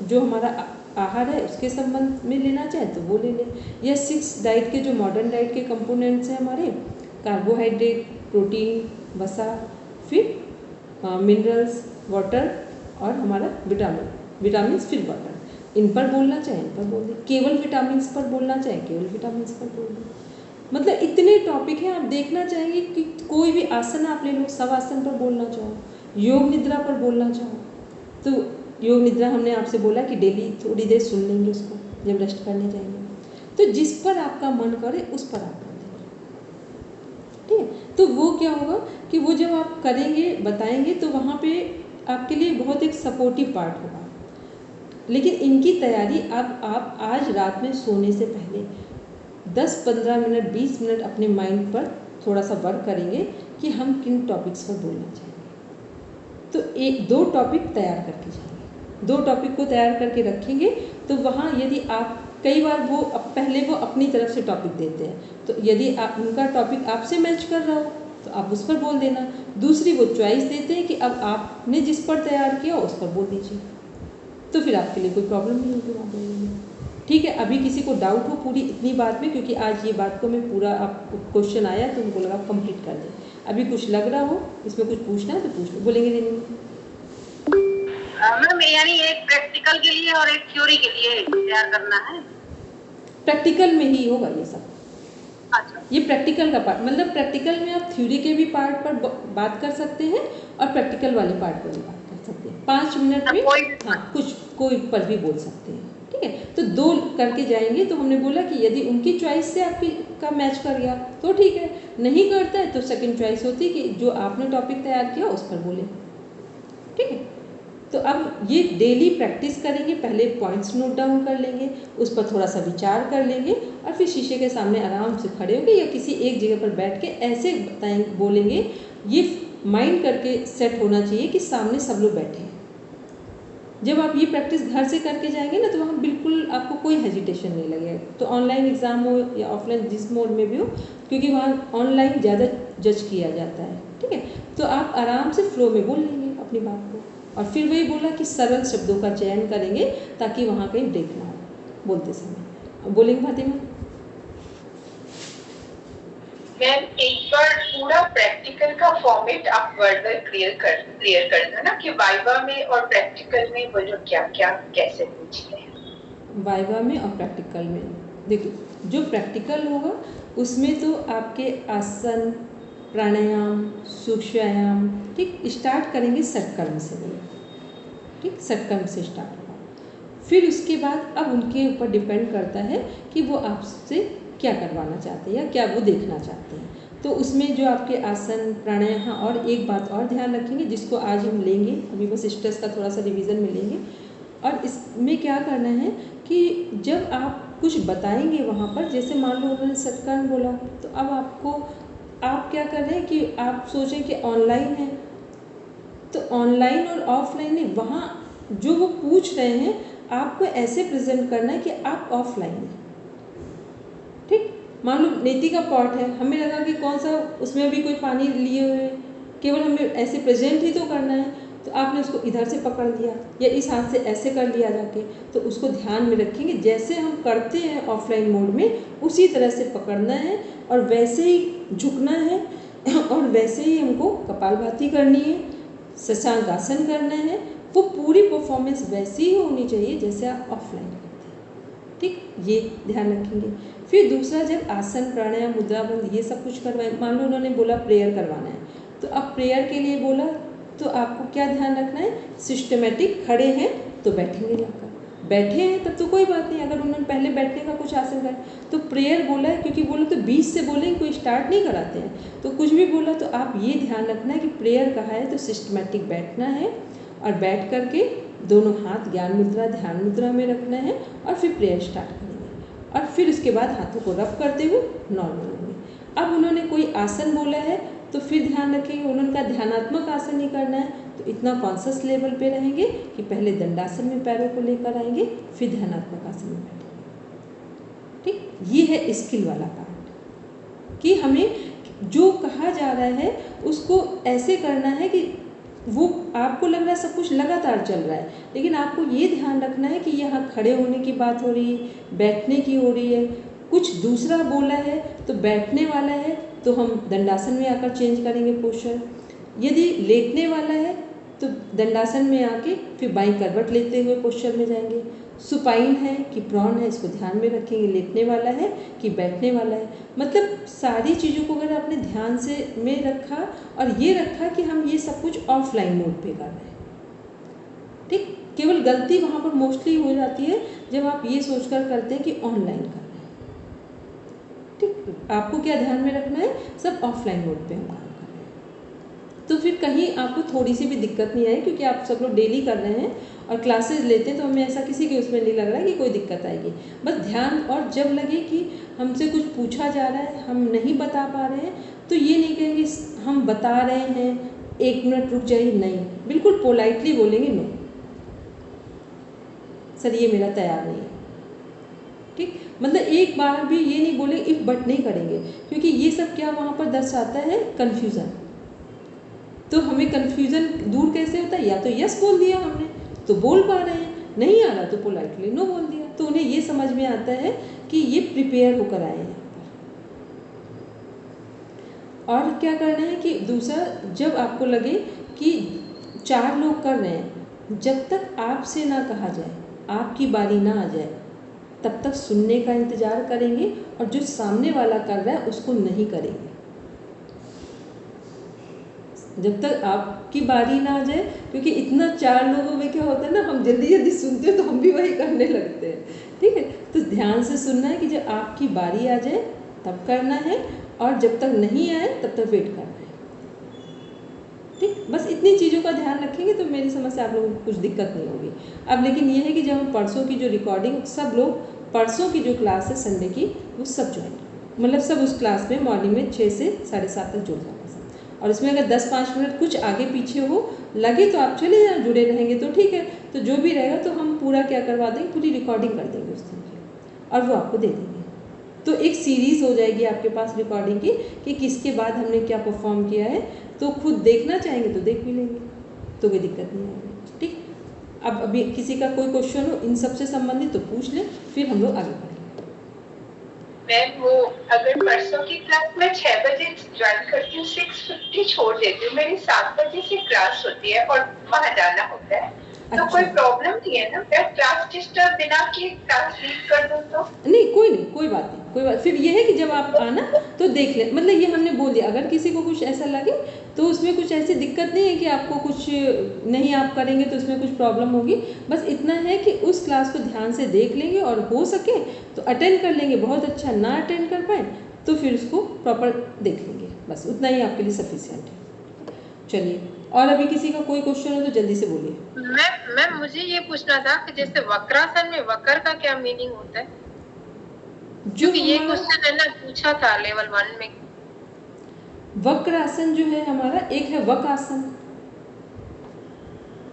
जो हमारा आहार है उसके संबंध में लेना चाहे तो वो ले लें, या 6 डाइट के जो मॉडर्न डाइट के कंपोनेंट्स हैं हमारे, कार्बोहाइड्रेट, प्रोटीन, वसा, फिर मिनरल्स, वाटर और हमारा विटामिन, फिर वाटर, इन पर बोलना चाहे इन पर बोल दें। केवल विटामिन पर बोलना चाहे केवल विटामिन पर बोल दें। मतलब इतने टॉपिक हैं। आप देखना चाहेंगे कि कोई भी आसन आप ले लो, सब आसन पर बोलना चाहो, योग निद्रा पर बोलना चाहो तो योग निद्रा हमने आपसे बोला कि डेली थोड़ी देर सुन लेंगे उसको जब रेस्ट करने जाएंगे। तो जिस पर आपका मन करे उस पर आप कर देंगे। ठीक है। तो वो क्या होगा कि वो जब आप करेंगे, बताएंगे, तो वहाँ पे आपके लिए बहुत एक सपोर्टिव पार्ट होगा। लेकिन इनकी तैयारी आप आज रात में सोने से पहले 10-15 मिनट, 20 मिनट अपने माइंड पर थोड़ा सा वर्क करेंगे कि हम किन टॉपिक्स पर बोलना चाहेंगे। तो 1-2 टॉपिक तैयार करके जाएंगे, 2 टॉपिक को तैयार करके रखेंगे। तो वहाँ यदि आप, कई बार वो पहले वो अपनी तरफ से टॉपिक देते हैं, तो यदि आप उनका टॉपिक आपसे मैच कर रहा हो तो आप उस पर बोल देना। दूसरी वो चॉइस देते हैं कि अब आपने जिस पर तैयार किया उस पर बोल दीजिए, तो फिर आपके लिए कोई प्रॉब्लम नहीं होगी वहाँ बोलने में। ठीक है। अभी किसी को डाउट हो पूरी इतनी बात में, क्योंकि आज ये बात को मैं पूरा, आपको क्वेश्चन आया तो उनको लगा कंप्लीट कर दें। अभी कुछ लग रहा हो, इसमें कुछ पूछना है तो पूछ लो। बोलेंगे नहीं मैम, यानी एक प्रैक्टिकल के लिए और एक थ्योरी के लिए तैयार करना है? प्रैक्टिकल में ही होगा ये सब। अच्छा। ये प्रैक्टिकल का पार्ट, मतलब प्रैक्टिकल में आप थ्योरी के भी पार्ट पर बात कर सकते हैं और प्रैक्टिकल वाले पार्ट पर भी बात कर सकते हैं। 5 मिनट में हाँ कुछ कोई पर भी बोल सकते हैं। ठीक है। तो 2 करके जाएंगे। तो हमने बोला कि यदि उनकी चॉइस से आपकी का मैच कर गया तो ठीक है, नहीं करता है तो सेकंड चॉइस होती है कि जो आपने टॉपिक तैयार किया उस पर बोले। ठीक है। तो अब ये डेली प्रैक्टिस करेंगे, पहले पॉइंट्स नोट डाउन कर लेंगे, उस पर थोड़ा सा विचार कर लेंगे और फिर शीशे के सामने आराम से खड़े होंगे या किसी एक जगह पर बैठ के ऐसे बोलेंगे। ये माइंड करके सेट होना चाहिए कि सामने सब लोग बैठे हैं। जब आप ये प्रैक्टिस घर से करके जाएंगे ना तो वहाँ बिल्कुल आपको कोई हेजिटेशन नहीं लगेगा। तो ऑनलाइन एग्ज़ाम हो या ऑफलाइन जिस मोड में भी हो, क्योंकि वहाँ ऑनलाइन ज़्यादा जज किया जाता है, ठीक है। तो आप आराम से फ्लो में बोल लेंगे अपनी बात को, और फिर वही बोला कि सरल शब्दों का चयन करेंगे ताकि वहाँ कहीं ब्रेक ना हो बोलते समय। बोलेंगे फातिमा? मैम एक बार पूरा प्रैक्टिकल का फॉर्मेट आप वर्ड क्लियर कर दो ना कि वाइवा में और प्रैक्टिकल में वो जो क्या क्या कैसे पूछते हैं। वाइवा में और प्रैक्टिकल में देखो, जो प्रैक्टिकल होगा उसमें तो आपके आसन, प्राणायाम, सूक्ष्म, ठीक, स्टार्ट करेंगे षटकर्म से, ठीक, षटकर्म से स्टार्ट होगा। फिर उसके बाद अब उनके ऊपर डिपेंड करता है कि वो आपसे क्या करवाना चाहते हैं या क्या वो देखना चाहते हैं। तो उसमें जो आपके आसन, प्राणायाम, हाँ, और एक बात और ध्यान रखेंगे जिसको आज हम लेंगे, अभी बस स्ट्रेस का थोड़ा सा रिवीजन में लेंगे। और इसमें क्या करना है कि जब आप कुछ बताएंगे वहाँ पर, जैसे मान लो उन्होंने षटकर्म बोला, तो अब आप क्या कर रहे हैं कि आप सोचें कि ऑनलाइन है, तो ऑनलाइन और ऑफलाइन नहीं, वहाँ जो वो पूछ रहे हैं आपको ऐसे प्रेजेंट करना है कि आप ऑफलाइन हैं, ठीक। मान लो नीति का पॉट है, हमें लगा कि कौन सा, उसमें भी कोई पानी लिए हुए, केवल हमें ऐसे प्रेजेंट ही तो करना है, तो आपने उसको इधर से पकड़ लिया या इस हाथ से ऐसे कर लिया जाके, तो उसको ध्यान में रखेंगे जैसे हम करते हैं ऑफलाइन मोड में उसी तरह से पकड़ना है और वैसे ही झुकना है और वैसे ही हमको कपालभाति करनी है, शशांक आसन करना है। वो पूरी परफॉर्मेंस वैसी ही होनी चाहिए जैसे आप ऑफलाइन करते हैं, ठीक, ये ध्यान रखेंगे। फिर दूसरा, जब आसन, प्राणायाम, मुद्राबंध ये सब कुछ करवाएं, मान लो उन्होंने बोला प्रेयर करवाना है, तो अब प्रेयर के लिए बोला तो आपको क्या ध्यान रखना है, सिस्टमेटिक, खड़े हैं तो बैठेंगे जाकर, बैठे हैं तब तो कोई बात नहीं, अगर उन्होंने पहले बैठने का कुछ आसन करा तो प्रेयर बोला है, क्योंकि बोलो तो बीच से बोलेंगे, कोई स्टार्ट नहीं कराते हैं, तो कुछ भी बोला तो आप ये ध्यान रखना है कि प्रेयर कहा है तो सिस्टमेटिक बैठना है और बैठ करके दोनों हाथ ज्ञान मुद्रा, ध्यान मुद्रा में रखना है और फिर प्रेयर स्टार्ट करेंगे और फिर उसके बाद हाथों को रब करते हुए नॉर्मल होंगे। अब उन्होंने कोई आसन बोला है तो फिर ध्यान रखेंगे उन्होंने ध्यानात्मक आसन ही करना है, तो इतना कॉन्शियस लेवल पे रहेंगे कि पहले दंडासन में पैरों को लेकर आएंगे, फिर ध्यानात्मक आसन में बैठेंगे, ठीक। ये है स्किल वाला पार्ट कि हमें जो कहा जा रहा है उसको ऐसे करना है कि वो आपको लग रहा है सब कुछ लगातार चल रहा है, लेकिन आपको ये ध्यान रखना है कि यहाँ खड़े होने की बात हो रही है, बैठने की हो रही है, कुछ दूसरा बोला है तो बैठने वाला है तो हम दंडासन में आकर चेंज करेंगे पोस्चर, यदि लेटने वाला है तो दंडासन में आके फिर बाईं करवट लेते हुए पोस्चर में जाएंगे, सुपाइन है कि प्रॉन है इसको ध्यान में रखेंगे, लेटने वाला है कि बैठने वाला है, मतलब सारी चीज़ों को अगर आपने ध्यान से में रखा और ये रखा कि हम ये सब कुछ ऑफलाइन मोड पे कर रहे हैं, ठीक। केवल गलती वहाँ पर मोस्टली हो जाती है जब आप ये सोचकर करते हैं कि ऑनलाइन कर रहे हैं, ठीक। आपको क्या ध्यान में रखना है, सब ऑफलाइन मोड पे हम काम कर रहे हैं, तो फिर कहीं आपको थोड़ी सी भी दिक्कत नहीं आई, क्योंकि आप सब लोग डेली कर रहे हैं और क्लासेस लेते हैं, तो हमें ऐसा किसी के उसमें नहीं लग रहा है कि कोई दिक्कत आएगी। बस ध्यान, और जब लगे कि हमसे कुछ पूछा जा रहा है हम नहीं बता पा रहे हैं तो ये नहीं कहेंगे हम बता रहे हैं 1 मिनट रुक जाइए, नहीं, बिल्कुल पोलाइटली बोलेंगे नो सर ये मेरा तैयार नहीं है, ठीक। मतलब एक बार भी ये नहीं बोले इफ बट नहीं करेंगे, क्योंकि ये सब क्या वहाँ पर दर्शाता है, कन्फ्यूज़न। तो हमें कन्फ्यूज़न दूर कैसे होता है, या तो यस बोल दिया हमने तो बोल पा रहे हैं, नहीं आ रहा तो पोलाइटली नो बोल दिया, तो उन्हें ये समझ में आता है कि ये प्रिपेयर होकर आए हैं। और क्या करना है कि दूसरा, जब आपको लगे कि 4 लोग कर रहे हैं, जब तक आपसे ना कहा जाए, आपकी बारी ना आ जाए, तब तक सुनने का इंतज़ार करेंगे और जो सामने वाला कर रहा है उसको नहीं करेंगे जब तक आपकी बारी ना आ जाए, क्योंकि इतना 4 लोगों में क्या होता है ना, हम जल्दी जल्दी सुनते हैं तो हम भी वही करने लगते हैं, ठीक है। तो ध्यान से सुनना है कि जब आपकी बारी आ जाए तब करना है और जब तक नहीं आए तब तक वेट करना है, ठीक। बस इतनी चीज़ों का ध्यान रखेंगे तो मेरी समझ से आप लोगों को कुछ दिक्कत नहीं होगी। अब लेकिन ये है कि जब हम परसों की जो रिकॉर्डिंग, सब लोग परसों की जो क्लास है संडे की वो सब ज्वाइन, मतलब सब उस क्लास में मॉर्निंग में 6 से 7:30 तक जुड़ जाना सब, और उसमें अगर 10-5 मिनट कुछ आगे पीछे हो लगे तो आप चले जाएं, जुड़े रहेंगे तो ठीक है, तो जो भी रहेगा तो हम पूरा क्या करवा देंगे, पूरी रिकॉर्डिंग कर देंगे उस दिन की और वो आपको दे देंगे। तो एक सीरीज़ हो जाएगी आपके पास रिकॉर्डिंग की कि किसके बाद हमने क्या परफॉर्म किया है, तो खुद देखना चाहेंगे तो देख भी लेंगे, तो कोई दिक्कत नहीं आएगी। ठीक, अब अभी किसी का कोई क्वेश्चन हो इन सब से संबंधित तो पूछ लें, फिर हम लोग आगे बढ़ेंगे। मैम वो अगर परसों की क्लास में 6 बजे ज्वाइन करती हूँ, 6:50 छोड़ देती हूँ, मेरी 7 बजे से क्लास होती है और वहाँ जाना होता है, तो कोई प्रॉब्लम नहीं है ना? मैं क्लास डिस्टर्ब बिना की क्लास लीव कर दूँ तो? नहीं, कोई बात नहीं, कोई बात। फिर ये है कि जब आप आना तो देख ले, मतलब ये हमने बोल दिया, अगर किसी को कुछ ऐसा लगे तो उसमें कुछ ऐसी दिक्कत नहीं है कि आपको कुछ नहीं आप करेंगे तो उसमें कुछ प्रॉब्लम होगी। बस इतना है कि उस क्लास को ध्यान से देख लेंगे और हो सके तो अटेंड कर लेंगे, बहुत अच्छा ना अटेंड कर पाए तो फिर उसको प्रॉपर देख लेंगे, बस उतना ही आपके लिए सफिशिएंट है। चलिए, और अभी किसी का कोई क्वेश्चन हो तो जल्दी से बोलिए। मैम मुझे ये पूछना था कि जैसे वक्रासन में वक्र का क्या मीनिंग होता है? क्योंकि ये क्वेश्चन है ना पूछा था लेवल 1 में। वक्र आसन जो है हमारा, एक है वक आसन,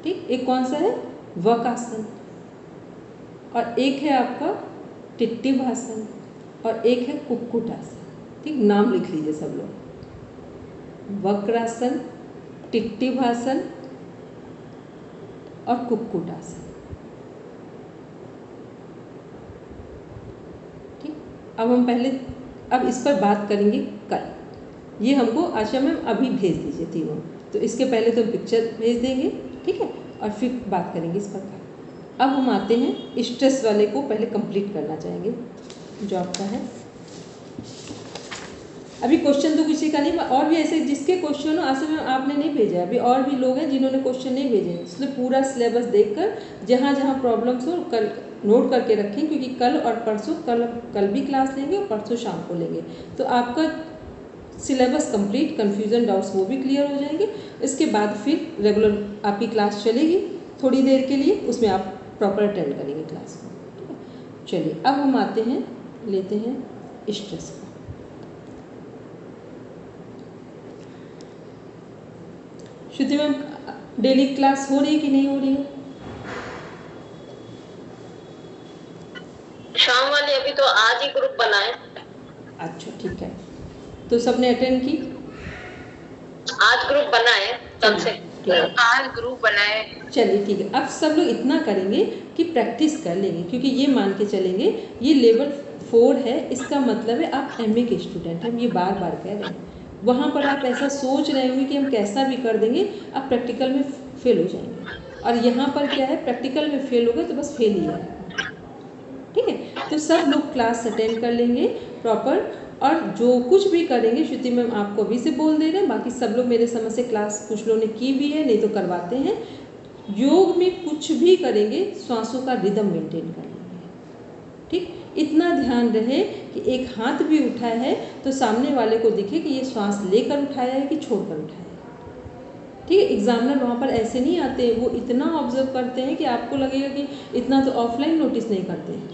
ठीक, एक कौन सा है, वक आसन, और एक है आपका टिट्टिभ आसन, और एक है कुक्कुट आसन। ठीक, नाम लिख लीजिए सब लोग, वक्रासन, टिट्टिभ आसन और कुक्कुट आसन। ठीक, अब इस पर बात करेंगे कल। ये हमको आशा मैम अभी भेज दीजिए तीनों, तो इसके पहले तो पिक्चर भेज देंगे, ठीक है, और फिर बात करेंगे इस पर कल। अब हम आते हैं स्ट्रेस वाले को पहले कंप्लीट करना चाहेंगे जो आपका है। अभी क्वेश्चन तो किसी का नहीं, और भी ऐसे जिसके क्वेश्चन हो, आशा मैम आपने नहीं भेजा है, अभी और भी लोग हैं जिन्होंने क्वेश्चन नहीं भेजे हैं, इसलिए पूरा सिलेबस देखकर जहाँ जहाँ प्रॉब्लम्स हो कल नोट करके रखें, क्योंकि कल और परसों, कल भी क्लास लेंगे और परसों शाम को लेंगे, तो आपका सिलेबस कंप्लीट, कन्फ्यूज़न डाउट्स वो भी क्लियर हो जाएंगे। इसके बाद फिर रेगुलर आपकी क्लास चलेगी थोड़ी देर के लिए, उसमें आप प्रॉपर अटेंड करेंगे क्लास को, ठीक है। चलिए, अब हम आते हैं, लेते हैं स्ट्रेस को। श्रुति मैम, डेली क्लास हो रही है कि नहीं हो रही है? शाम वाली अभी तो आज ही ग्रुप बनाए। अच्छा, ठीक है, तो सबने अटेंड की? आज ग्रुप बनाए, कल से आज ग्रुप बनाए। चलिए ठीक है, अब सब लोग इतना करेंगे कि प्रैक्टिस कर लेंगे, क्योंकि ये मान के चलेंगे ये लेवल 4 है, इसका मतलब है आप MA के स्टूडेंट हैं, हम ये बार बार कह रहे हैं। वहाँ पर आप ऐसा सोच रहे होंगे कि हम कैसा भी कर देंगे, आप प्रैक्टिकल में फेल हो जाएंगे, और यहाँ पर क्या है, प्रैक्टिकल में फेल हो गए तो बस फेल ही है, ठीक है। तो सब लोग क्लास अटेंड कर लेंगे प्रॉपर, और जो कुछ भी करेंगे, श्रुति मैम आपको अभी से बोल दे रहे हैं, बाकी सब लोग मेरे समझ से क्लास कुछ लोगों ने की भी है, नहीं तो करवाते हैं। योग में कुछ भी करेंगे श्वासों का रिदम मेंटेन कर लेंगे, ठीक। इतना ध्यान रहे कि एक हाथ भी उठा है तो सामने वाले को दिखे कि ये श्वास लेकर उठाया है कि छोड़कर उठाया है, ठीक है। एग्जामिनर वहाँ पर ऐसे नहीं आते, वो इतना ऑब्जर्व करते हैं कि आपको लगेगा कि इतना तो ऑफलाइन नोटिस नहीं करते हैं,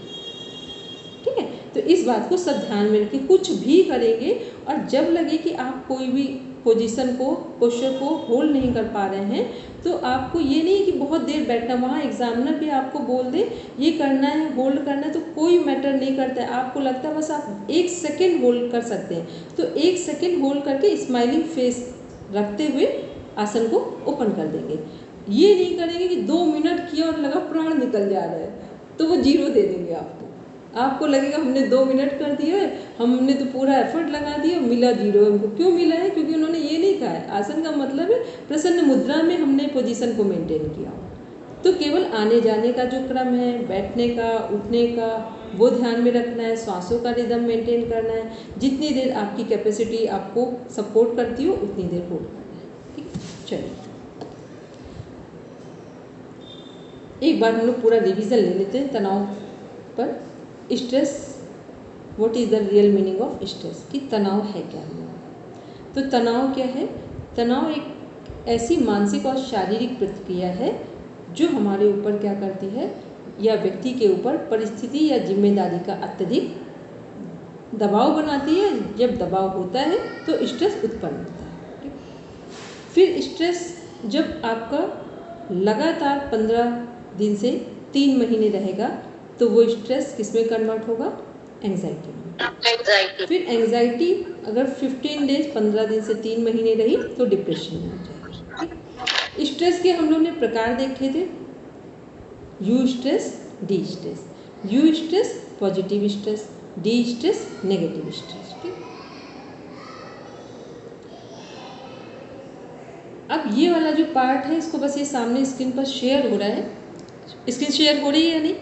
ठीक है। तो इस बात को सब ध्यान में रखें, कुछ भी करेंगे और जब लगे कि आप कोई भी पोजीशन को, पोस्चर को होल्ड नहीं कर पा रहे हैं, तो आपको ये नहीं कि बहुत देर बैठना, वहाँ एग्जामिनर भी आपको बोल दे ये करना है, होल्ड करना है, तो कोई मैटर नहीं करता है। आपको लगता है बस आप 1 सेकेंड होल्ड कर सकते हैं, तो 1 सेकेंड होल्ड करके स्माइलिंग फेस रखते हुए आसन को ओपन कर देंगे। ये नहीं करेंगे कि 2 मिनट किया और लगा प्राण निकल जा रहा है, तो वो 0 दे देंगे आपको लगेगा हमने 2 मिनट कर दिया है, हमने तो पूरा एफर्ट लगा दिया, मिला 0। हमको क्यों मिला है? क्योंकि उन्होंने ये नहीं कहा है। आसन का मतलब है प्रसन्न मुद्रा में हमने पोजीशन को मेंटेन किया। तो केवल आने जाने का जो क्रम है, बैठने का, उठने का, वो ध्यान में रखना है, श्वासों का रिदम मेंटेन करना है, जितनी देर आपकी कैपेसिटी आपको सपोर्ट करती हो उतनी देर होल्ड करना है, ठीक है। चलिए एक बार हम लोग पूरा रिवीजन ले लेते हैं तनाव पर। Stress, what is the real meaning of stress, कि तनाव है क्या हमारा। तो तनाव क्या है? तनाव एक ऐसी मानसिक और शारीरिक प्रतिक्रिया है जो हमारे ऊपर क्या करती है, या व्यक्ति के ऊपर परिस्थिति या जिम्मेदारी का अत्यधिक दबाव बनाती है। जब दबाव होता है तो स्ट्रेस उत्पन्न होता है, ठीक। फिर स्ट्रेस जब आपका लगातार 15 दिन से 3 महीने रहेगा तो वो स्ट्रेस किस में कन्वर्ट होगा? एंजाइटी में। फिर एंजाइटी अगर 15 डेज 15 दिन से 3 महीने रही तो डिप्रेशन में हो जाएगी। स्ट्रेस के हम लोग ने प्रकार देखे थे, you stress, D stress. You stress positive stress, D stress negative stress. ठीक, अब ये वाला जो पार्ट है इसको बस ये सामने स्क्रीन पर शेयर हो रहा है। स्क्रीन शेयर हो रही है या नहीं?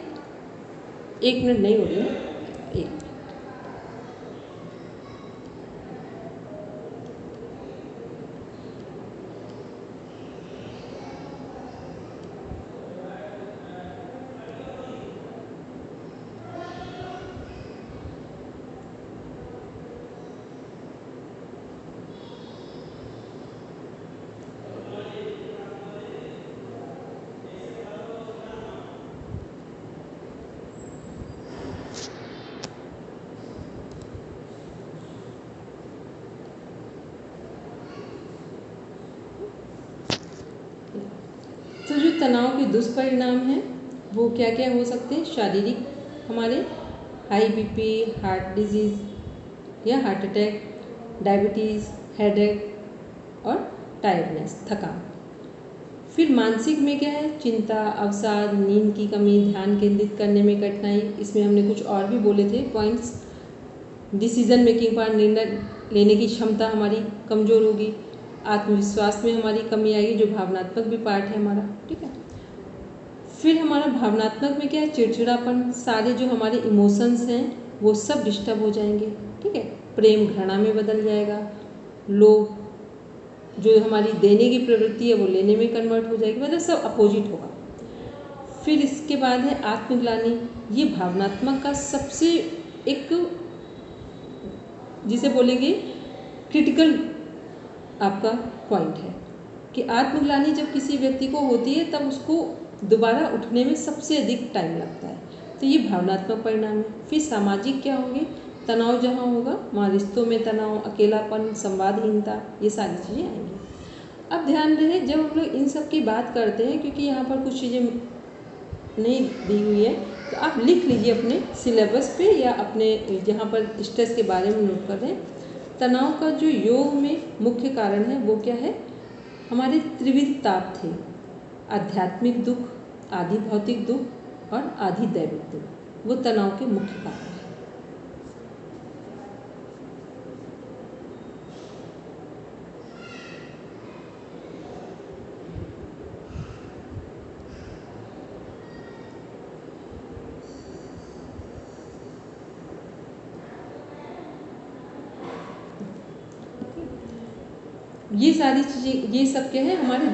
1 मिनट नहीं हो रही है, 1 मिनट। तो जो तनाव के दुष्परिणाम हैं वो क्या क्या हो सकते हैं? शारीरिक, हमारे हाई बीपी, हार्ट डिजीज़ या हार्ट अटैक, डायबिटीज़, हेडेक और टायर्डनेस, थकान। फिर मानसिक में क्या है? चिंता, अवसाद, नींद की कमी, ध्यान केंद्रित करने में कठिनाई। इसमें हमने कुछ और भी बोले थे पॉइंट्स। डिसीजन मेकिंग पर, निर्णय लेने की क्षमता हमारी कमज़ोर होगी। आत्मविश्वास में हमारी कमी आएगी, जो भावनात्मक भी पार्ट है हमारा। ठीक है, फिर हमारा भावनात्मक में क्या है? चिड़चिड़ापन, सारे जो हमारे इमोशंस हैं वो सब डिस्टर्ब हो जाएंगे। ठीक है, प्रेम घृणा में बदल जाएगा। लोभ, जो हमारी देने की प्रवृत्ति है वो लेने में कन्वर्ट हो जाएगी, मतलब सब अपोजिट होगा। फिर इसके बाद है आत्मग्लानि। ये भावनात्मक का सबसे एक, जिसे बोलेंगे क्रिटिकल आपका पॉइंट है कि आत्मग्लानि जब किसी व्यक्ति को होती है तब उसको दोबारा उठने में सबसे अधिक टाइम लगता है। तो ये भावनात्मक परिणाम है। फिर सामाजिक क्या होंगे? तनाव जहाँ होगा वहाँ रिश्तों में तनाव, अकेलापन, संवादहीनता, ये सारी चीज़ें आएंगी। अब ध्यान रहे जब हम लोग इन सब की बात करते हैं, क्योंकि यहाँ पर कुछ चीज़ें नहीं दी हुई है, तो आप लिख लीजिए अपने सिलेबस पे या अपने जहाँ पर स्ट्रेस के बारे में नोट कर रहे हैं। तनाव का जो योग में मुख्य कारण है वो क्या है? हमारे त्रिविध ताप थे, आध्यात्मिक दुख, आधि भौतिक दुख और आधि दैविक दुख। वो तनाव के मुख्य कारण हैं। ये सारी चीज़ें, ये सब क्या है? हमारे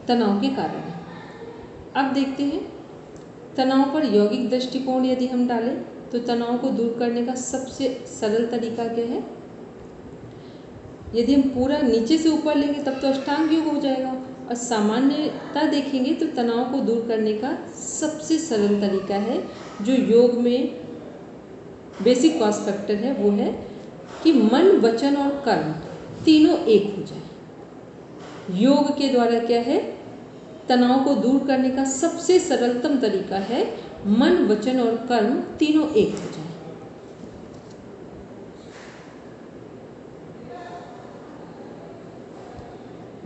तनाव के कारण है। अब देखते हैं तनाव पर यौगिक दृष्टिकोण यदि हम डालें तो तनाव को दूर करने का सबसे सरल तरीका क्या है? यदि हम पूरा नीचे से ऊपर लेंगे तब तो अष्टांग योग हो जाएगा, और सामान्यता देखेंगे तो तनाव को दूर करने का सबसे सरल तरीका है, जो योग में बेसिक कॉज फैक्टर है, वो है कि मन, वचन और कर्म तीनों एक हो जाए। योग के द्वारा क्या है? तनाव को दूर करने का सबसे सरलतम तरीका है मन, वचन और कर्म तीनों एक हो जाए।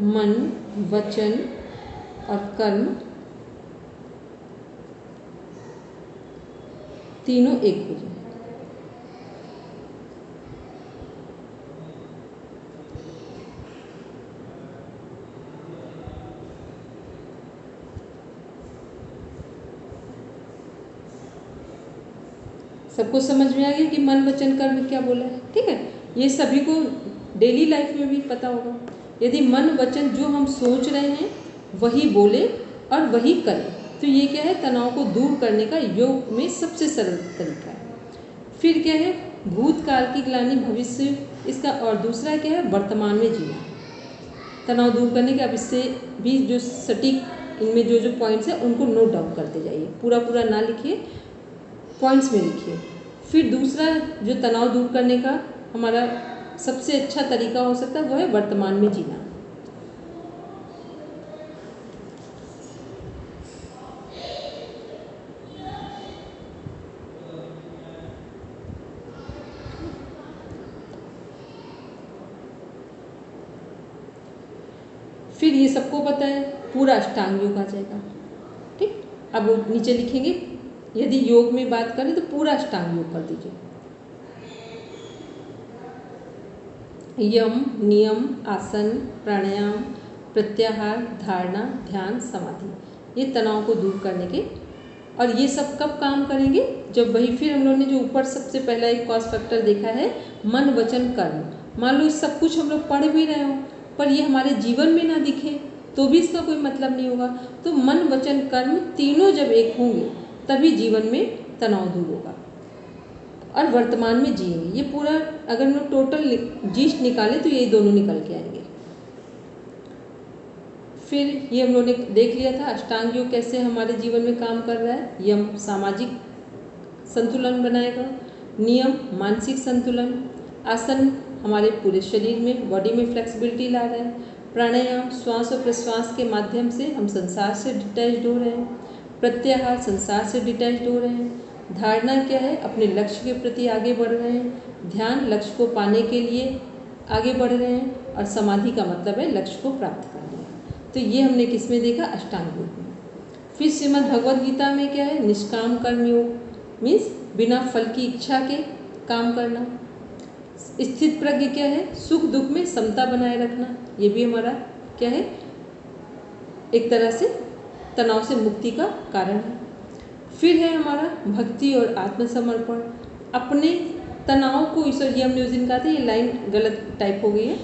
मन, वचन और कर्म तीनों एक हो जाए। सबको समझ में आ गया कि मन, वचन, कर्म क्या बोला है? ठीक है, ये सभी को डेली लाइफ में भी पता होगा। यदि मन, वचन जो हम सोच रहे हैं वही बोले और वही करें तो ये क्या है? तनाव को दूर करने का योग में सबसे सरल तरीका है। फिर क्या है? भूतकाल की ग्लानि, भविष्य, इसका, और दूसरा क्या है? वर्तमान में जीना, तनाव दूर करने के। अब इससे भी जो सटीक इनमें जो जो पॉइंट्स हैं उनको नोट डाउन करते जाइए, पूरा पूरा ना लिखिए, पॉइंट्स में लिखिए। फिर दूसरा जो तनाव दूर करने का हमारा सबसे अच्छा तरीका हो सकता है वो है वर्तमान में जीना। फिर ये सबको पता है, पूरा अष्टांग योग आ जाएगा। ठीक, अब वो नीचे लिखेंगे, यदि योग में बात करें तो पूरा अष्टांग योग कर दीजिए। यम, नियम, आसन, प्राणायाम, प्रत्याहार, धारणा, ध्यान, समाधि, ये तनाव को दूर करने के। और ये सब कब काम करेंगे? जब वही फिर हम लोगों ने जो ऊपर सबसे पहला एक कॉज फैक्टर देखा है, मन वचन कर्म। मान लो सब कुछ हम लोग पढ़ भी रहे हो पर ये हमारे जीवन में ना दिखे तो भी इसका कोई मतलब नहीं होगा। तो मन वचन कर्म तीनों जब एक होंगे तभी जीवन में तनाव दूर होगा और वर्तमान में जिएंगे। ये पूरा अगर हम लोग टोटल जीस्ट निकाले तो ये दोनों निकल के आएंगे। फिर ये हम लोग ने देख लिया था अष्टांग योग कैसे हमारे जीवन में काम कर रहा है। यम सामाजिक संतुलन बनाएगा, नियम मानसिक संतुलन, आसन हमारे पूरे शरीर में बॉडी में फ्लेक्सिबिलिटी ला रहा है, प्राणायाम श्वास और प्रश्वास के माध्यम से हम संसार से डिटैच्ड हो रहे हैं, प्रत्याहार संसार से डिटैच्ड हो रहे हैं, धारणा क्या है अपने लक्ष्य के प्रति आगे बढ़ रहे हैं, ध्यान लक्ष्य को पाने के लिए आगे बढ़ रहे हैं और समाधि का मतलब है लक्ष्य को प्राप्त करना। तो ये हमने किस में देखा? अष्टांग योग में। फिर श्रीमद् भगवद गीता में क्या है? निष्काम कर्म योग मीन्स बिना फल की इच्छा के काम करना। स्थित प्रज्ञ क्या है? सुख दुख में समता बनाए रखना। ये भी हमारा क्या है? एक तरह से तनाव से मुक्ति का कारण है। फिर है हमारा भक्ति और आत्मसमर्पण। अपने तनाव को ईश्वर, ये हमने उस दिन कहा था, ये लाइन गलत टाइप हो गई है।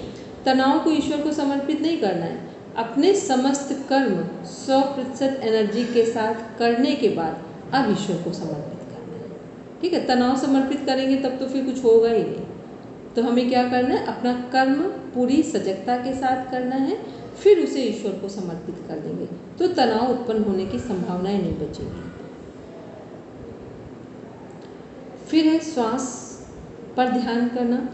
तनाव को ईश्वर को समर्पित नहीं करना है, अपने समस्त कर्म 100% एनर्जी के साथ करने के बाद अब ईश्वर को समर्पित करना है। ठीक है, तनाव समर्पित करेंगे तब तो फिर कुछ होगा ही नहीं। तो हमें क्या करना है? अपना कर्म पूरी सजगता के साथ करना है, फिर उसे ईश्वर को समर्पित कर देंगे तो तनाव उत्पन्न होने की संभावनाएं नहीं बचेगी। फिर है श्वास पर ध्यान करना,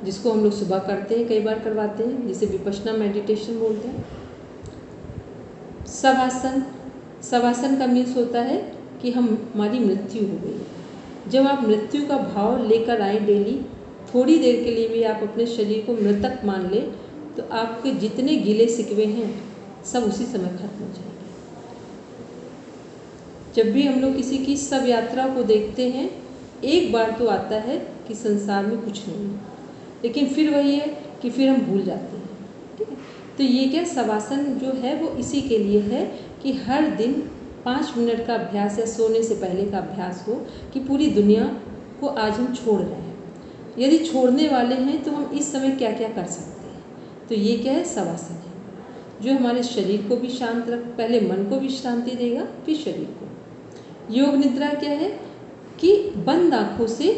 जिसको हम लोग सुबह करते हैं, कई बार करवाते हैं, जिसे विपश्यना मेडिटेशन बोलते हैं। शवासन, शवासन का मीन्स होता है कि हमारी मृत्यु हो गई। जब आप मृत्यु का भाव लेकर आए डेली, थोड़ी देर के लिए भी आप अपने शरीर को मृतक मान ले तो आपके जितने गिले शिकवे हैं सब उसी समय खत्म हो जाएंगे। जब भी हम लोग किसी की शव यात्रा को देखते हैं, एक बार तो आता है कि संसार में कुछ नहीं है, लेकिन फिर वही है कि फिर हम भूल जाते हैं। ठीक है, तो ये क्या शवासन जो है वो इसी के लिए है कि हर दिन 5 मिनट का अभ्यास या सोने से पहले का अभ्यास हो कि पूरी दुनिया को आज हम छोड़ रहे हैं। यदि छोड़ने वाले हैं तो हम इस समय क्या क्या कर सकते हैं? तो ये क्या है? शवासन है, जो हमारे शरीर को भी शांत रख, पहले मन को भी शांति देगा फिर शरीर को। योग निद्रा क्या है? कि बंद आँखों से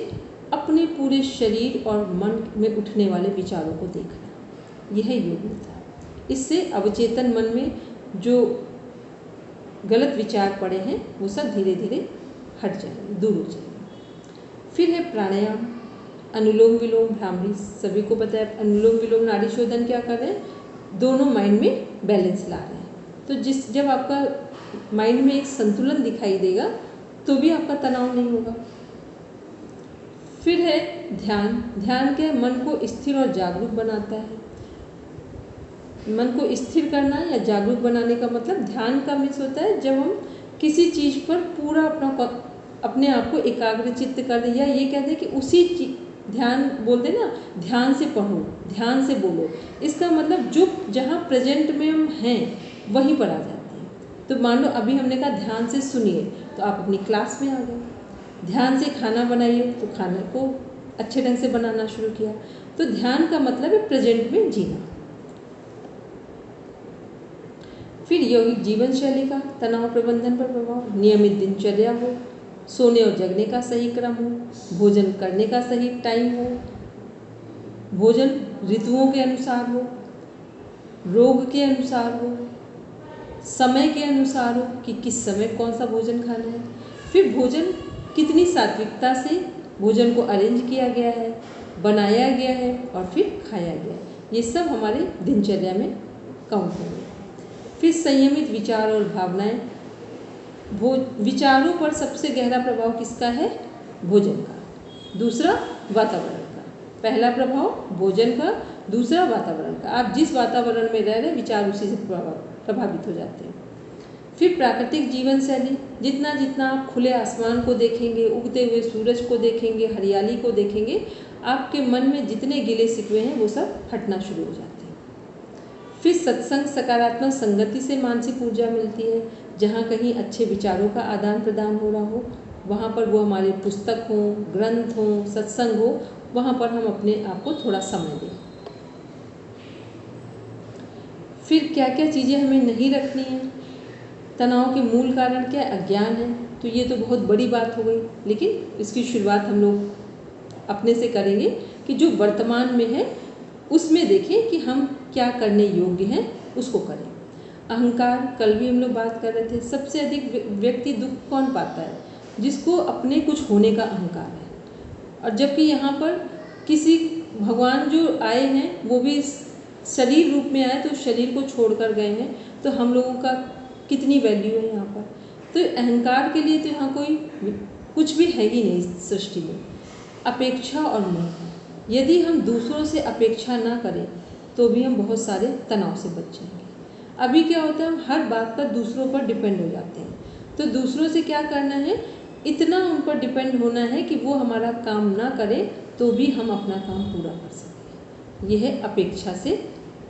अपने पूरे शरीर और मन में उठने वाले विचारों को देखना, यह है योग निद्रा। इससे अवचेतन मन में जो गलत विचार पड़े हैं वो सब धीरे धीरे हट जाएंगे, दूर हो जाएंगे। फिर है प्राणायाम, अनुलोम विलोम, भ्रामरी, सभी को पता है अनुलोम विलोम नाड़ी शोधन क्या कर रहे हैं? दोनों माइंड में बैलेंस ला रहे हैं। तो जब आपका माइंड में एक संतुलन दिखाई देगा तो भी आपका तनाव नहीं होगा। फिर है ध्यान, ध्यान क्या है? मन को स्थिर और जागरूक बनाता है। मन को स्थिर करना या जागरूक बनाने का मतलब ध्यान का मीन्स होता है जब हम किसी चीज़ पर पूरा अपने आप को एकाग्र चित्त कर दें, या ये कहते हैं कि उसी ध्यान बोलते ना, ध्यान से पढ़ो, ध्यान से बोलो। इसका मतलब जो जहाँ प्रेजेंट में हम हैं वहीं पर आ जाते हैं। तो मान लो अभी हमने कहा ध्यान से सुनिए तो आप अपनी क्लास में आ गए, ध्यान से खाना बनाइए तो खाने को अच्छे ढंग से बनाना शुरू किया। तो ध्यान का मतलब है प्रेजेंट में जीना। फिर यौगिक जीवन शैली का तनाव प्रबंधन पर प्रभाव, नियमित दिनचर्या हो, सोने और जगने का सही क्रम हो, भोजन करने का सही टाइम हो, भोजन ऋतुओं के अनुसार हो, रोग के अनुसार हो, समय के अनुसार हो कि किस समय कौन सा भोजन खाना है। फिर भोजन कितनी सात्विकता से भोजन को अरेंज किया गया है, बनाया गया है और फिर खाया गया है, ये सब हमारे दिनचर्या में काउंट होंगे। फिर संयमित विचार और भावनाएं, विचारों पर सबसे गहरा प्रभाव किसका है? भोजन का। दूसरा वातावरण का। पहला प्रभाव भोजन का, दूसरा वातावरण का, आप जिस वातावरण में रह रहे विचार उसी से प्रभावित हो जाते हैं। फिर प्राकृतिक जीवन शैली, जितना जितना आप खुले आसमान को देखेंगे, उगते हुए सूरज को देखेंगे, हरियाली को देखेंगे, आपके मन में जितने गिले शिकवे हैं वो सब हटना शुरू हो जाते हैं। फिर सत्संग, सकारात्मक संगति से मानसिक ऊर्जा मिलती है। जहाँ कहीं अच्छे विचारों का आदान प्रदान हो रहा हो, वहाँ पर वो हमारे पुस्तक हों, ग्रंथ हों, सत्संग हो, वहाँ पर हम अपने आप को थोड़ा समय दें। फिर क्या क्या चीज़ें हमें नहीं रखनी है। तनाव के मूल कारण क्या है? अज्ञान है। तो ये तो बहुत बड़ी बात हो गई, लेकिन इसकी शुरुआत हम लोग अपने से करेंगे कि जो वर्तमान में है उसमें देखें कि हम क्या करने योग्य हैं, उसको करें। अहंकार, कल भी हम लोग बात कर रहे थे, सबसे अधिक व्यक्ति दुख कौन पाता है? जिसको अपने कुछ होने का अहंकार है। और जबकि यहाँ पर किसी भगवान जो आए हैं वो भी शरीर रूप में आए, तो शरीर को छोड़कर गए हैं, तो हम लोगों का कितनी वैल्यू है यहाँ पर। तो अहंकार के लिए तो यहाँ कोई कुछ भी है ही नहीं सृष्टि में। अपेक्षा और मोह, यदि हम दूसरों से अपेक्षा ना करें तो भी हम बहुत सारे तनाव से बच जाएंगे। अभी क्या होता है, हम हर बात पर दूसरों पर डिपेंड हो जाते हैं। तो दूसरों से क्या करना है, इतना उन पर डिपेंड होना है कि वो हमारा काम ना करें तो भी हम अपना काम पूरा कर सकें। यह है अपेक्षा से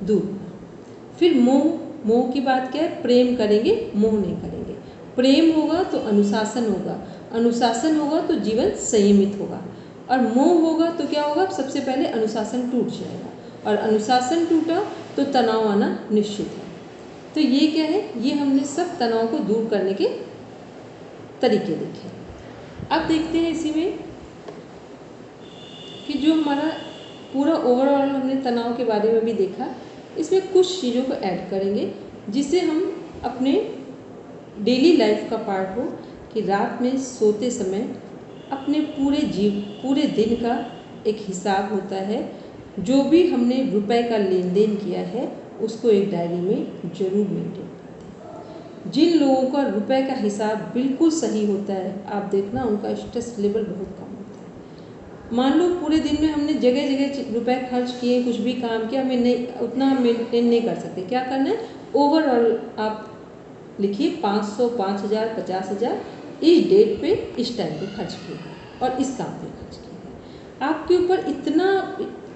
दूर होना। फिर मोह, मोह की बात क्या है? प्रेम करेंगे, मोह नहीं करेंगे। प्रेम होगा तो अनुशासन होगा, अनुशासन होगा तो जीवन संयमित होगा, और मोह होगा तो क्या होगा? सबसे पहले अनुशासन टूट जाएगा, और अनुशासन टूटा तो तनाव आना निश्चित है। तो ये क्या है? ये हमने सब तनाव को दूर करने के तरीके देखे। अब देखते हैं इसी में कि जो हमारा पूरा ओवरऑल हमने तनाव के बारे में भी देखा, इसमें कुछ चीज़ों को ऐड करेंगे जिसे हम अपने डेली लाइफ का पार्ट हो, कि रात में सोते समय अपने पूरे दिन का एक हिसाब होता है। जो भी हमने रुपए का लेन देन किया है उसको एक डायरी में जरूर मेंटेन करते हैं। जिन लोगों का रुपए का हिसाब बिल्कुल सही होता है, आप देखना उनका स्ट्रेस लेवल बहुत कम होता है। मान लो पूरे दिन में हमने जगह जगह रुपए खर्च किए, कुछ भी काम किया, हमें नहीं उतना मेंटेन नहीं कर सकते। क्या करना है? ओवरऑल आप लिखिए 500, 5000, 50,000 इस डेट पे, इस टाइम पे खर्च किए और इस काम पे खर्च किए। आपके ऊपर इतना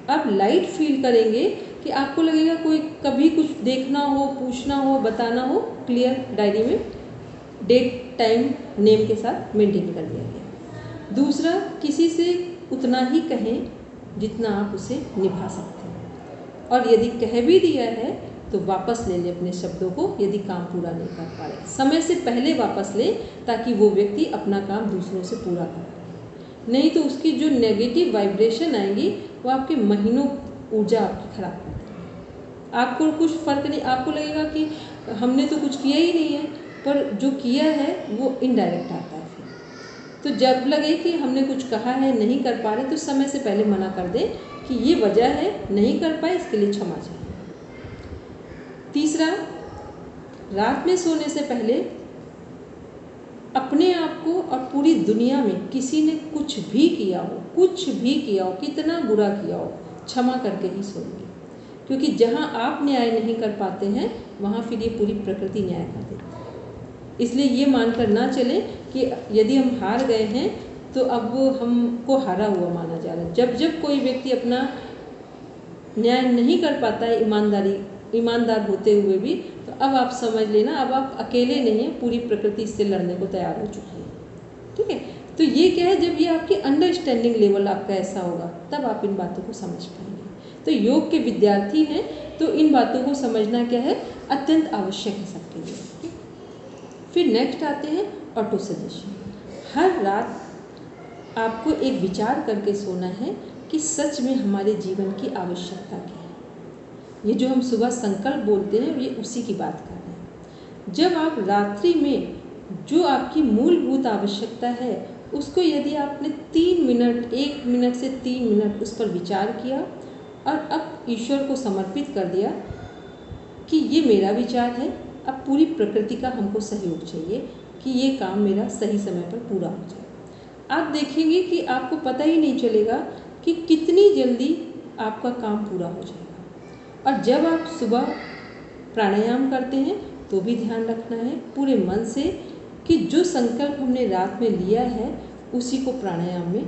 आप लाइट फील करेंगे कि आपको लगेगा कोई कभी कुछ देखना हो, पूछना हो, बताना हो, क्लियर डायरी में डेट, टाइम, नेम के साथ मेंटेन कर दिया गया। दूसरा, किसी से उतना ही कहें जितना आप उसे निभा सकते हैं, और यदि कह भी दिया है तो वापस ले ले अपने शब्दों को, यदि काम पूरा नहीं कर पा रहे। समय से पहले वापस ले, ताकि वो व्यक्ति अपना काम दूसरों से पूरा कर पाए। नहीं तो उसकी जो नेगेटिव वाइब्रेशन आएंगी वो आपके महीनों ऊर्जा आपकी खराब कर देंगी। आपको कुछ फ़र्क नहीं, आपको लगेगा कि हमने तो कुछ किया ही नहीं है, पर जो किया है वो इनडायरेक्ट आता है। फिर तो जब लगे कि हमने कुछ कहा है, नहीं कर पा रहे, तो समय से पहले मना कर दें कि ये वजह है, नहीं कर पाए, इसके लिए क्षमा चाहिए। तीसरा, रात में सोने से पहले अपने आप को और पूरी दुनिया में किसी ने कुछ भी किया हो, कितना बुरा किया हो, क्षमा करके ही सोएंगे। क्योंकि जहाँ आप न्याय नहीं कर पाते हैं, वहाँ फिर ये पूरी प्रकृति न्याय कर देती है। इसलिए ये मानकर ना चलें कि यदि हम हार गए हैं तो अब वो हमको हारा हुआ माना जा रहा है। जब जब कोई व्यक्ति अपना न्याय नहीं कर पाता है ईमानदार होते हुए भी, तो अब आप समझ लेना, अब आप अकेले नहीं हैं, पूरी प्रकृति इससे लड़ने को तैयार हो चुकी है। ठीक है? तो ये क्या है, जब ये आपकी अंडरस्टैंडिंग लेवल आपका ऐसा होगा, तब आप इन बातों को समझ पाएंगे। तो योग के विद्यार्थी हैं तो इन बातों को समझना क्या है, अत्यंत आवश्यक है सबके लिए। फिर नेक्स्ट आते हैं ऑटो सजेशन। हर रात आपको एक विचार करके सोना है कि सच में हमारे जीवन की आवश्यकता क्या है। ये जो हम सुबह संकल्प बोलते हैं, ये उसी की बात कर रहे हैं। जब आप रात्रि में जो आपकी मूलभूत आवश्यकता है, उसको यदि आपने 1 मिनट से 3 मिनट उस पर विचार किया और अब ईश्वर को समर्पित कर दिया कि ये मेरा विचार है, अब पूरी प्रकृति का हमको सहयोग चाहिए कि ये काम मेरा सही समय पर पूरा हो जाए। आप देखेंगे कि आपको पता ही नहीं चलेगा कि कितनी जल्दी आपका काम पूरा हो जाएगा। और जब आप सुबह प्राणायाम करते हैं तो भी ध्यान रखना है पूरे मन से कि जो संकल्प हमने रात में लिया है उसी को प्राणायाम में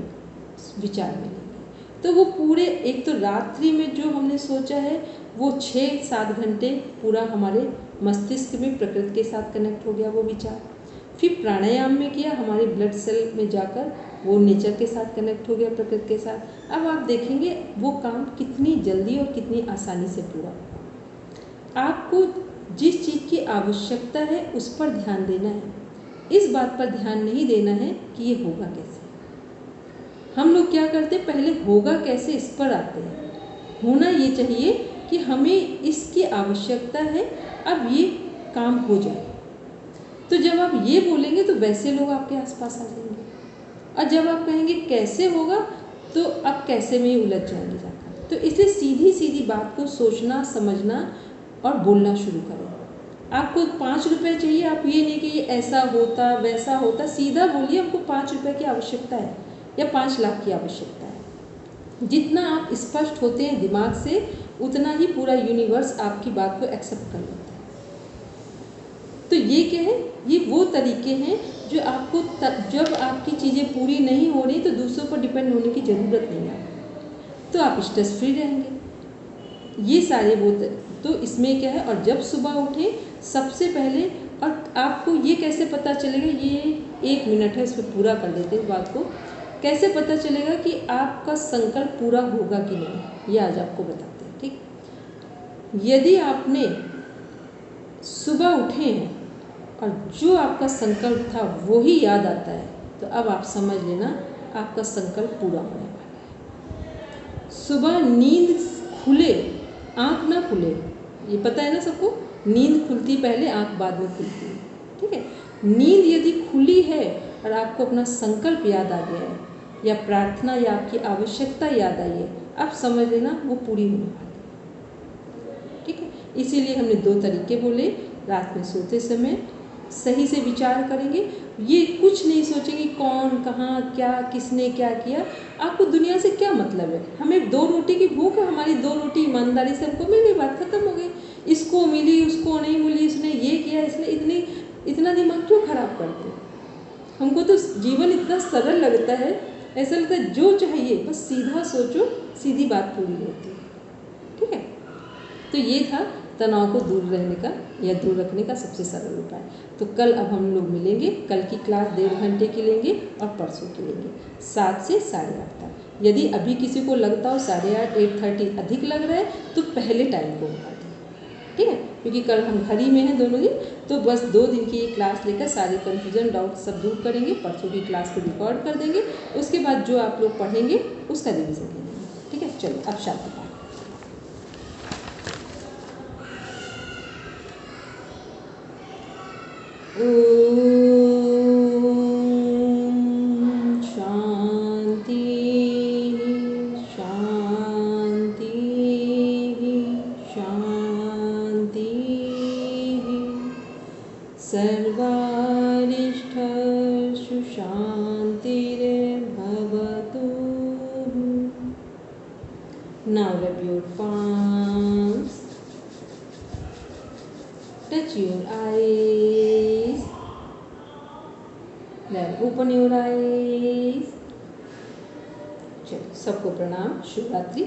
विचार में लेंगे। तो वो पूरे एक तो रात्रि में जो हमने सोचा है वो 6-7 घंटे पूरा हमारे मस्तिष्क में प्रकृति के साथ कनेक्ट हो गया वो विचार। फिर प्राणायाम में किया, हमारे ब्लड सेल में जाकर वो नेचर के साथ कनेक्ट हो गया, प्रकृति के साथ। अब आप देखेंगे वो काम कितनी जल्दी और कितनी आसानी से पूरा होगा। आपको जिस चीज़ की आवश्यकता है उस पर ध्यान देना है, इस बात पर ध्यान नहीं देना है कि ये होगा कैसे। हम लोग क्या करते हैं, पहले होगा कैसे इस पर आते हैं। होना ये चाहिए कि हमें इसकी आवश्यकता है, अब ये काम हो जाए। तो जब आप ये बोलेंगे तो वैसे लोग आपके आसपास आ जाएंगे, और जब आप कहेंगे कैसे होगा तो आप कैसे में ही उलझ जाएंगे जाकर। तो इसलिए सीधी सीधी बात को सोचना, समझना और बोलना शुरू करें। आपको 5 रुपये चाहिए, आप ये नहीं कि ये ऐसा होता वैसा होता, सीधा बोलिए हमको 5 रुपये की आवश्यकता है या 5 लाख की आवश्यकता है। जितना आप स्पष्ट होते हैं दिमाग से उतना ही पूरा यूनिवर्स आपकी बात को एक्सेप्ट कर लेता है। तो ये क्या है, ये वो तरीके हैं जो आपको जब आपकी चीज़ें पूरी नहीं हो रही तो दूसरों पर डिपेंड होने की ज़रूरत नहीं है, तो आप स्ट्रेस फ्री रहेंगे। ये सारे वो तो इसमें क्या है। और जब सुबह उठें सबसे पहले, और आपको ये कैसे पता चलेगा, ये 1 मिनट है इस पर पूरा कर देते हैं इस बात को। कैसे पता चलेगा कि आपका संकल्प पूरा होगा कि नहीं, ये आज आपको बताते हैं। ठीक, यदि आपने सुबह उठे हैं और जो आपका संकल्प था वो ही याद आता है तो अब आप समझ लेना आपका संकल्प पूरा होने वाला है। सुबह नींद खुले, आँख ना खुले, ये पता है ना सबको, नींद खुलती पहले, आँख बाद में खुलती है। ठीक है, नींद यदि खुली है और आपको अपना संकल्प याद आ गया है या प्रार्थना या आपकी आवश्यकता याद आई है, आप समझ लेना वो पूरी होने वाली है। ठीक है, इसीलिए हमने 2 तरीके बोले। रात में सोते समय सही से विचार करेंगे, ये कुछ नहीं सोचेंगे कौन कहाँ क्या किसने क्या किया। आपको दुनिया से क्या मतलब है, हमें 2 रोटी की भूख है, हमारी 2 रोटी ईमानदारी से हमको मिल गई, बात खत्म हो गई। इसको मिली उसको नहीं मिली, इसने ये किया इसने इतना दिमाग क्यों खराब करते। हमको तो जीवन इतना सरल लगता है, ऐसा लगता है जो चाहिए बस सीधा सोचो, सीधी बात पूरी होती है। ठीक है, तो ये था तनाव को दूर रहने का या दूर रखने का सबसे सरल उपाय। तो कल अब हम लोग मिलेंगे, कल की क्लास 1.5 घंटे की लेंगे और परसों की लेंगे 7 से 8:30 तक। यदि अभी किसी को लगता हो 8:30 8:30 अधिक लग रहा है तो पहले टाइम को उठा दें। ठीक है, क्योंकि कल हम घर ही में हैं दोनों दिन, तो बस 2 दिन की ये क्लास लेकर सारे कन्फ्यूजन डाउट सब दूर करेंगे। परसों की क्लास को रिकॉर्ड कर देंगे, उसके बाद जो आप लोग पढ़ेंगे उसका रिविज़न ले लेंगे। ठीक है, चलो अब शांति पाठ। शांति शांति शांति, सर्वारिष्ठेषु शान्तिर्भवतु। Now rub your palms, touch your eyes, then open your eyes। चलो सबको प्रणाम, शुभ रात्रि।